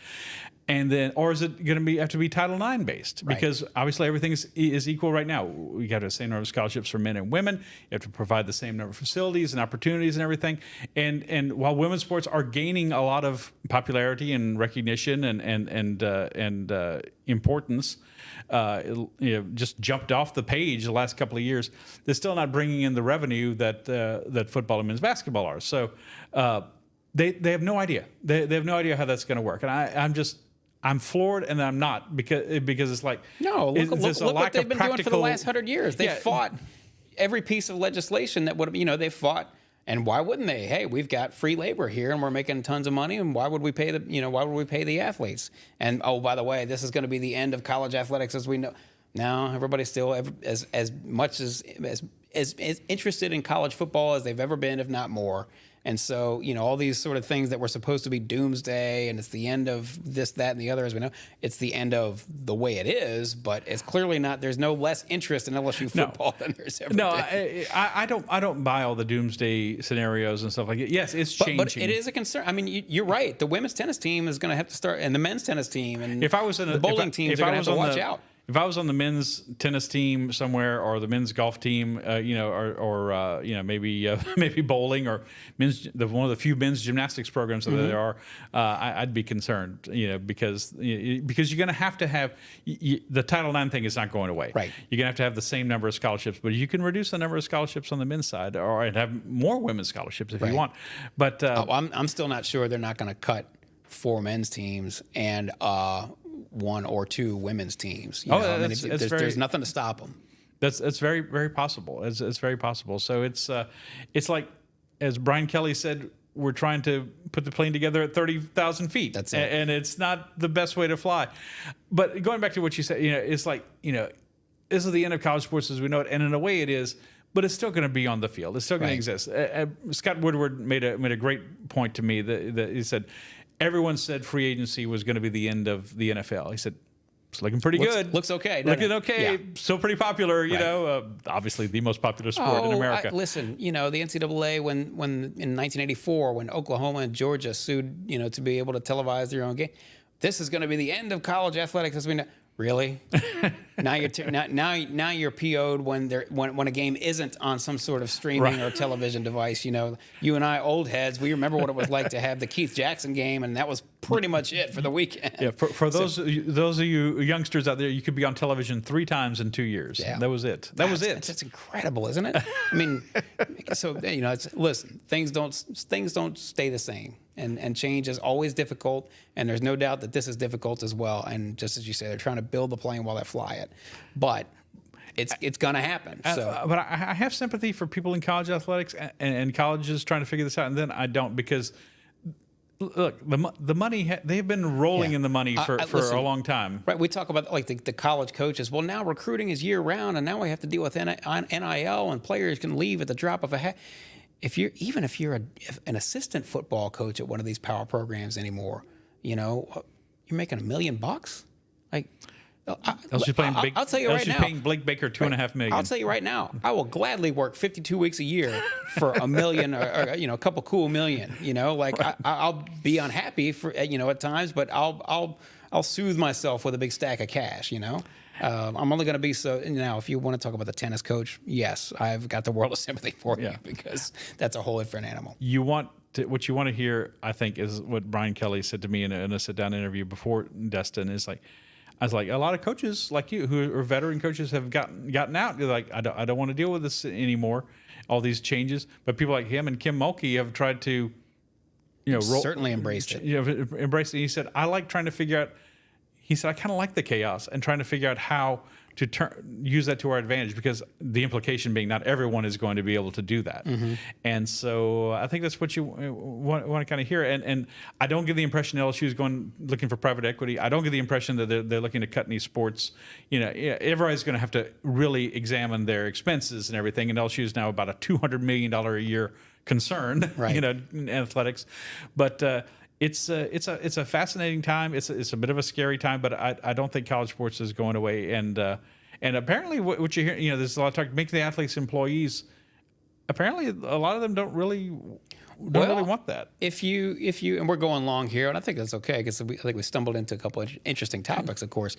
And then, or is it going to have to be Title IX based? Because obviously everything is equal right now. We have the same number of scholarships for men and women. You have to provide the same number of facilities and opportunities and everything. And while women's sports are gaining a lot of popularity and recognition and importance, just jumped off the page the last couple of years, they're still not bringing in the revenue that football and men's basketball are. So they have no idea. They have no idea how that's going to work. And I'm floored and I'm not because it's like No, it's look what they've been doing for the last 100 years. They fought every piece of legislation that would, they fought. And why wouldn't they? Hey, we've got free labor here, and we're making tons of money. And why would we pay the athletes? And oh, by the way, this is going to be the end of college athletics as we know. Now everybody's still as much as interested in college football as they've ever been, if not more. And so, all these sort of things that were supposed to be doomsday, and it's the end of this, that, and the other, as we know, it's the end of the way it is. But it's clearly not. There's no less interest in LSU football than there's ever been. I don't buy all the doomsday scenarios and stuff like that. Yes, it's changing, but it is a concern. I mean, you're right. The women's tennis team is going to have to start, and the men's tennis team, and if I was in the bowling teams are going to have to watch out. If I was on the men's tennis team somewhere, or the men's golf team, or maybe bowling, or one of the few men's gymnastics programs that there are, I'd be concerned, because you're going to have the Title IX thing is not going away. Right. You're going to have the same number of scholarships, but you can reduce the number of scholarships on the men's side, or have more women's scholarships if you want. But I'm still not sure they're not going to cut 4 men's teams and 1 or 2 women's teams. There's nothing to stop them. That's very, very possible. It's very possible. So it's like, as Brian Kelly said, we're trying to put the plane together at 30,000 feet. That's it. And it's not the best way to fly. But going back to what you said, it's like, this is the end of college sports as we know it, and in a way it is. But it's still going to be on the field. It's still going to exist. Scott Woodward made a great point to me that he said, everyone said free agency was going to be the end of the NFL. He said, it's looking pretty good. Looks okay. Looking okay. Yeah. Still pretty popular, obviously the most popular sport in America. Listen, the NCAA, when in 1984, when Oklahoma and Georgia sued, to be able to televise their own game, this is going to be the end of college athletics as we know. Really? now you're PO'd when a game isn't on some sort of streaming or television device. You and I, old heads, we remember what it was like to have the Keith Jackson game, and that was pretty much it for the weekend. Yeah, for those of you youngsters out there, you could be on television 3 times in 2 years. Yeah. That was it. That's incredible, isn't it? I mean, so listen, things don't stay the same. And change is always difficult, and there's no doubt that this is difficult as well. And just as you say, they're trying to build the plane while they fly it, but it's going to happen. But I have sympathy for people in college athletics and colleges trying to figure this out, and then I don't, because look, the money they've been rolling in the money for a long time. Right. We talk about like the college coaches. Well, now recruiting is year round, and now we have to deal with NIL, and players can leave at the drop of a hat. If you're an assistant football coach at one of these power programs anymore, you're making $1 million. Like, I'll tell you right now, paying Blake Baker $2.5 million. I'll tell you right now, I will gladly work 52 weeks a year for $1 million or a couple cool million. I'll be unhappy for at times, but I'll soothe myself with a big stack of cash. I'm only going to be so. Now, if you want to talk about the tennis coach, yes, I've got the world of sympathy for you, because that's a whole different animal. What you want to hear, I think, is what Brian Kelly said to me in a sit-down interview before Destin. Is like, I was like, a lot of coaches like you, who are veteran coaches, have gotten out. They're like, I don't want to deal with this anymore. All these changes, but people like him and Kim Mulkey have tried to, certainly embraced it. Embraced it. He said, I like trying to figure out. He said, I kind of like the chaos and trying to figure out how to use that to our advantage, because the implication being not everyone is going to be able to do that. Mm-hmm. And so I think that's what you want to kind of hear. And I don't get the impression LSU is looking for private equity. I don't get the impression that they're looking to cut any sports. Everybody's going to have to really examine their expenses and everything. And LSU is now about a $200 million a year concern, right. In athletics. But it's a fascinating time. It's a bit of a scary time, but I don't think college sports is going away. And apparently, what you hear, there's a lot of talk. Make the athletes employees. Apparently, a lot of them don't really want that. If you, and we're going long here, and I think that's okay, because I think we stumbled into a couple of interesting topics. Of course,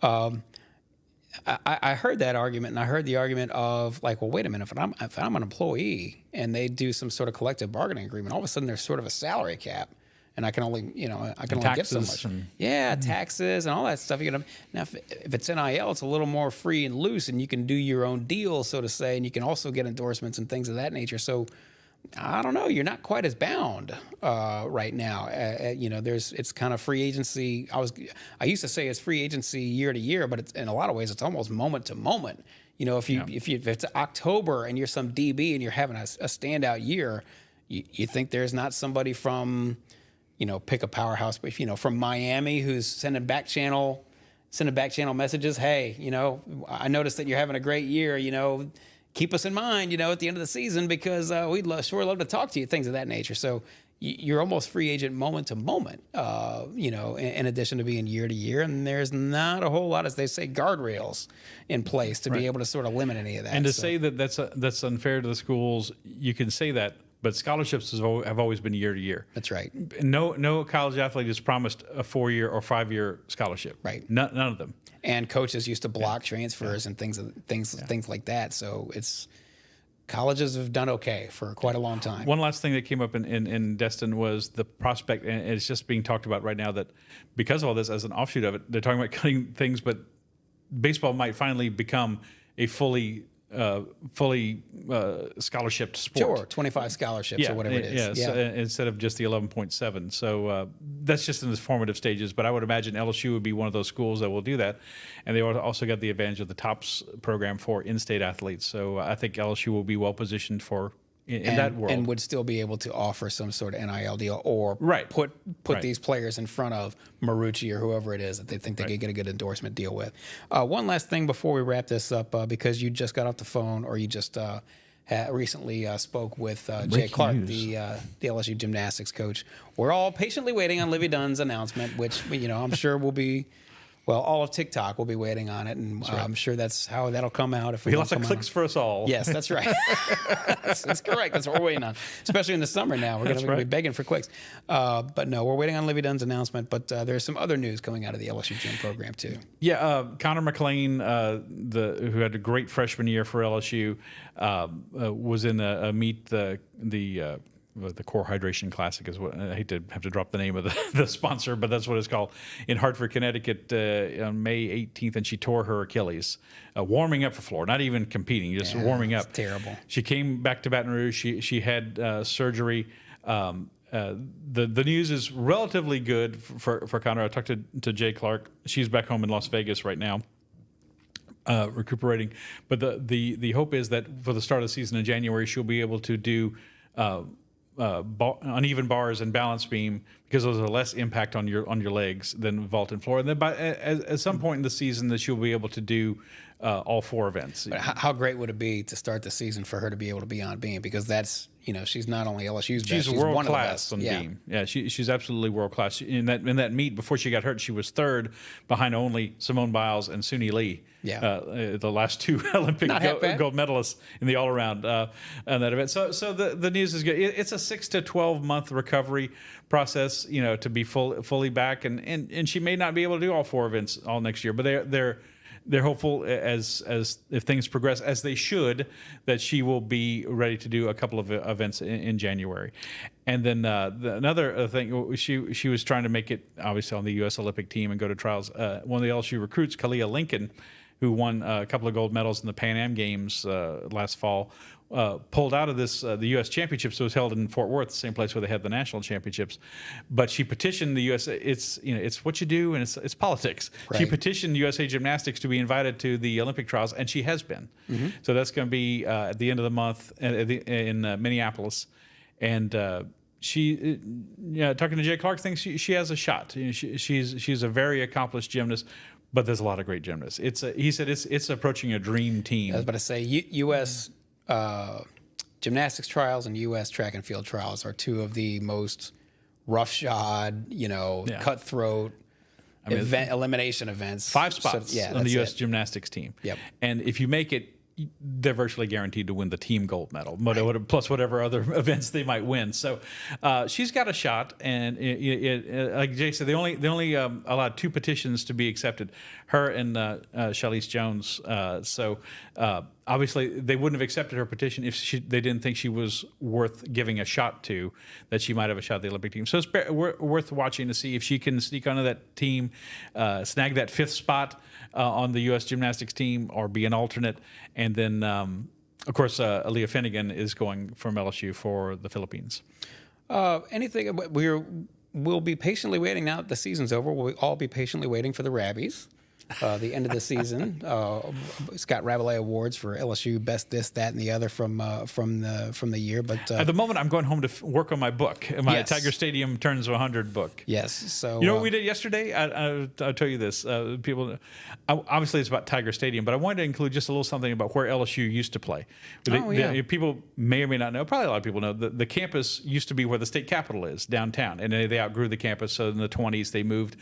I heard that argument, and I heard the argument of like, well, wait a minute, if I'm an employee and they do some sort of collective bargaining agreement, all of a sudden there's sort of a salary cap. And I can only, get so much. Taxes and all that stuff. Now, if it's NIL, it's a little more free and loose, and you can do your own deal, so to say, and you can also get endorsements and things of that nature. So, I don't know. You're not quite as bound right now. It's kind of free agency. I used to say it's free agency year to year, but in a lot of ways, it's almost moment to moment. If it's October and you're some DB and you're having a standout year, you think there's not somebody from, pick a powerhouse, from Miami who's sending back channel messages. Hey, I noticed that you're having a great year. Keep us in mind, at the end of the season because we'd sure love to talk to you, things of that nature. So you're almost free agent moment to moment, in addition to being year to year. And there's not a whole lot, as they say, guardrails in place to be able to sort of limit any of that. And to say that that's unfair to the schools, you can say that, but scholarships have always been year to year. That's right. No college athlete is promised a 4-year or 5-year scholarship. Right. None of them. And coaches used to block transfers and things like that. So colleges have done okay for quite a long time. One last thing that came up in Destin was the prospect, and it's just being talked about right now that because of all this, as an offshoot of it, they're talking about cutting things, but baseball might finally become a fully scholarship sport. Sure, 25 scholarships or whatever it is. So, instead of just the 11.7. So that's just in the formative stages. But I would imagine LSU would be one of those schools that will do that. And they also got the advantage of the TOPS program for in-state athletes. So I think LSU will be well positioned in that world. And would still be able to offer some sort of NIL deal or put these players in front of Marucci or whoever it is that they think they could get a good endorsement deal with. One last thing before we wrap this up, because you just got off the phone or you just recently spoke with Jay Clark, the LSU gymnastics coach. We're all patiently waiting on Livy Dunn's announcement, which I'm sure will be. Well, all of TikTok will be waiting on it, and I'm sure that's how that'll come out. If we lots of clicks for us all. Yes, that's right. that's correct. That's what we're waiting on, especially in the summer now. We're going to be begging for clicks. But no, we're waiting on Livy Dunn's announcement. But there's some other news coming out of the LSU gym program too. Yeah, Connor McLean, who had a great freshman year for LSU, was in a meet the Core Hydration Classic is what I hate to have to drop the name of the sponsor, but that's what it's called in Hartford, Connecticut on May 18th, and she tore her Achilles warming up for floor, not even competing, just warming up. Terrible. She came back to Baton Rouge. She had surgery. The news is relatively good for Connor. I talked to Jay Clark. She's back home in Las Vegas right now. Recuperating, but the hope is that for the start of the season in January, she'll be able to do uneven bars and balance beam because those are less impact on your legs than vault and floor. And then at some point in the season, that she'll be able to do all 4 events. But how great would it be to start the season for her to be able to be on beam? Because that's she's not only LSU's best, she's world class on beam. Yeah, she's absolutely world class. In that meet before she got hurt, she was 3rd behind only Simone Biles and Suni Lee. Yeah, the last 2 Olympic gold medalists in the all around on that event. So the news is good. It's a 6 to 12 month recovery process, to be fully back, and she may not be able to do all 4 events all next year, but they're hopeful as if things progress as they should, that she will be ready to do a couple of events in January. And then another thing, she was trying to make it obviously on the U.S. Olympic team and go to trials. One of the LSU recruits, Kalia Lincoln, who won a couple of gold medals in the Pan Am Games last fall, pulled out of the U.S. Championships. It was held in Fort Worth, the same place where they had the national championships. But she petitioned the U.S. It's what you do, and it's politics. Right. She petitioned USA Gymnastics to be invited to the Olympic trials, and she has been. Mm-hmm. So that's going to be at the end of the month in Minneapolis. And she, talking to Jay Clark, thinks she has a shot. She's a very accomplished gymnast. But there's a lot of great gymnasts. He said it's approaching a dream team. I was about to say U.S. Gymnastics trials and U.S. track and field trials are 2 of the most roughshod, cutthroat elimination events. 5 spots on the U.S. gymnastics team. Yep. And if you make it, they're virtually guaranteed to win the team gold medal, plus whatever other events they might win. So she's got a shot, and like Jay said, they only allowed 2 petitions to be accepted, her and Shalise Jones. So obviously they wouldn't have accepted her petition if they didn't think she was worth giving a shot to, that she might have a shot at the Olympic team. So it's worth watching to see if she can sneak onto that team, snag that 5th spot on the U.S. gymnastics team, or be an alternate, and then Of course, Aaliyah Finnegan is going from LSU for the Philippines. We'll be patiently waiting now that the season's over. We'll all be patiently waiting for the Rabbies. The end of the season, Scott Rabalais awards for LSU best this, that, and the other from the year. But at the moment, I'm going home to work on my book, my yes. Tiger Stadium Turns 100 book. Yes. So you know what we did yesterday? I'll tell you this. People, obviously it's about Tiger Stadium, but I wanted to include just a little something about where LSU used to play. People may or may not know. Probably a lot of people know the campus used to be where the state capitol is downtown, and they outgrew the campus. So in the 20s, they moved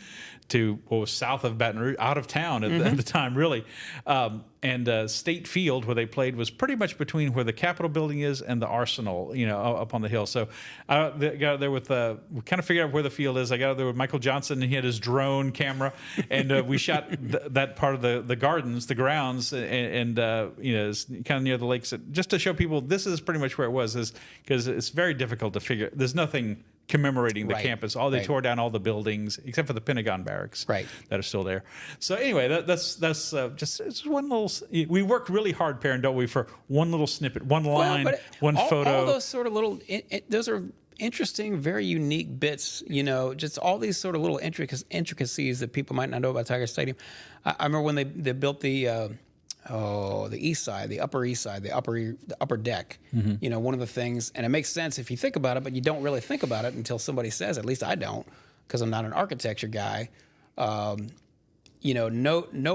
to what was south of Baton Rouge, out of town at the time, really. And State Field, where they played, was pretty much between where the Capitol building is and the Arsenal, up on the hill. So I got out there we kind of figured out where the field is. I got out there with Michael Johnson, and he had his drone camera, and we shot that part of the gardens, the grounds, and it's kind of near the lakes, just to show people this is pretty much where it was, because it's very difficult to figure. There's nothing commemorating the campus. They tore down all the buildings except for the Pentagon barracks that are still there. So anyway, that's just it's one little. We work really hard, Perryn, don't we, for one little snippet, one line, one photo. All those sort of little. Those are interesting, very unique bits. Just all these sort of little intricacies that people might not know about Tiger Stadium. I remember when they built the east side, the upper east side, the upper deck. One of the things, and it makes sense if you think about it, but you don't really think about it until somebody says, at least I don't, because I'm not an architecture guy. No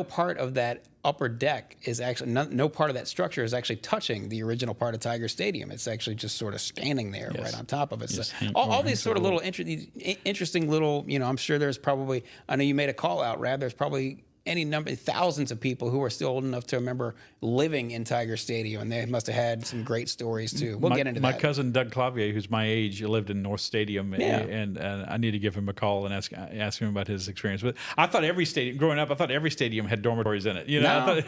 part of that upper deck is actually, no part of that structure is actually touching the original part of Tiger Stadium. It's actually just sort of standing there right on top of it. So all these sort of little interesting little, I'm sure there's probably, I know you made a call out, Rab, there's probably any number, thousands of people who are still old enough to remember living in Tiger Stadium, and they must have had some great stories too. We'll get into that. My cousin Doug Clavier, who's my age, lived in North Stadium, and I need to give him a call and ask him about his experience. But I thought every stadium, growing up, every stadium had dormitories in it. No,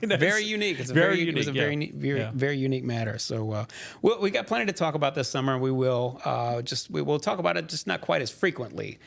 very unique. It's very unique. It was a very unique matter. So we got plenty to talk about this summer. We will we'll talk about it, just not quite as frequently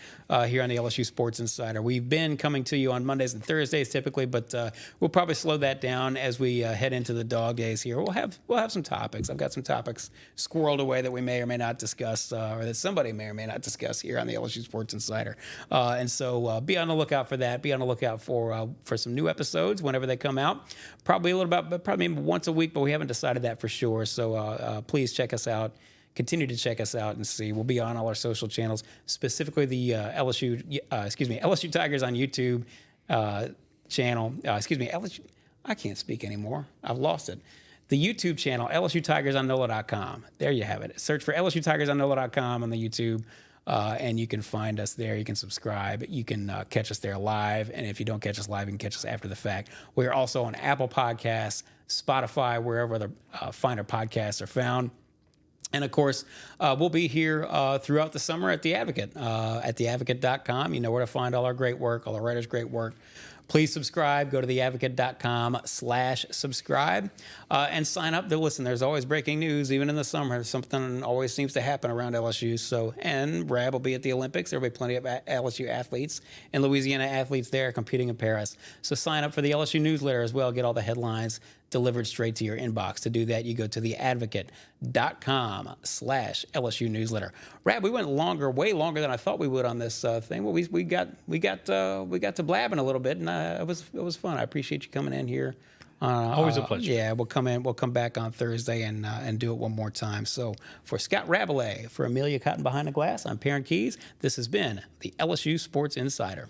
here on the LSU Sports Insider. We've been coming to you on Mondays and Thursdays typically, but we'll probably slow that down as we head into the dog days here. We'll have some topics. I've got some topics squirreled away that we may or may not discuss, or that somebody may or may not discuss here on the LSU Sports Insider. And so be on the lookout for that. Be on the lookout for some new episodes whenever they come out. Probably once a week, but we haven't decided that for sure. So please check us out. Continue to check us out and see. We'll be on all our social channels, specifically the LSU Tigers on YouTube channel. LSU. I can't speak anymore. I've lost it. The YouTube channel, LSU Tigers on NOLA.com. There you have it. Search for LSU Tigers on NOLA.com on the YouTube, and you can find us there. You can subscribe. You can catch us there live. And if you don't catch us live, you can catch us after the fact. We're also on Apple Podcasts, Spotify, wherever other finer podcasts are found. And, of course, we'll be here throughout the summer at The Advocate, at theadvocate.com. You know where to find all our great work, all our writers' great work. Please subscribe. Go to theadvocate.com/subscribe and sign up to listen. There's always breaking news, even in the summer. Something always seems to happen around LSU. So, and Rab will be at the Olympics. There will be plenty of LSU athletes and Louisiana athletes there competing in Paris. So sign up for the LSU newsletter as well. Get all the headlines delivered straight to your inbox. To do that, you go to theadvocate.com/LSU newsletter. Rab, we went way longer than I thought we would on this thing. Well, we got to blabbing a little bit, and it was fun. I appreciate you coming in here. Always a pleasure. Yeah, we'll come back on Thursday and do it one more time. So for Scott Rabalais, for Amelia Cotton behind the glass, I'm Perryn Keys. This has been the LSU Sports Insider.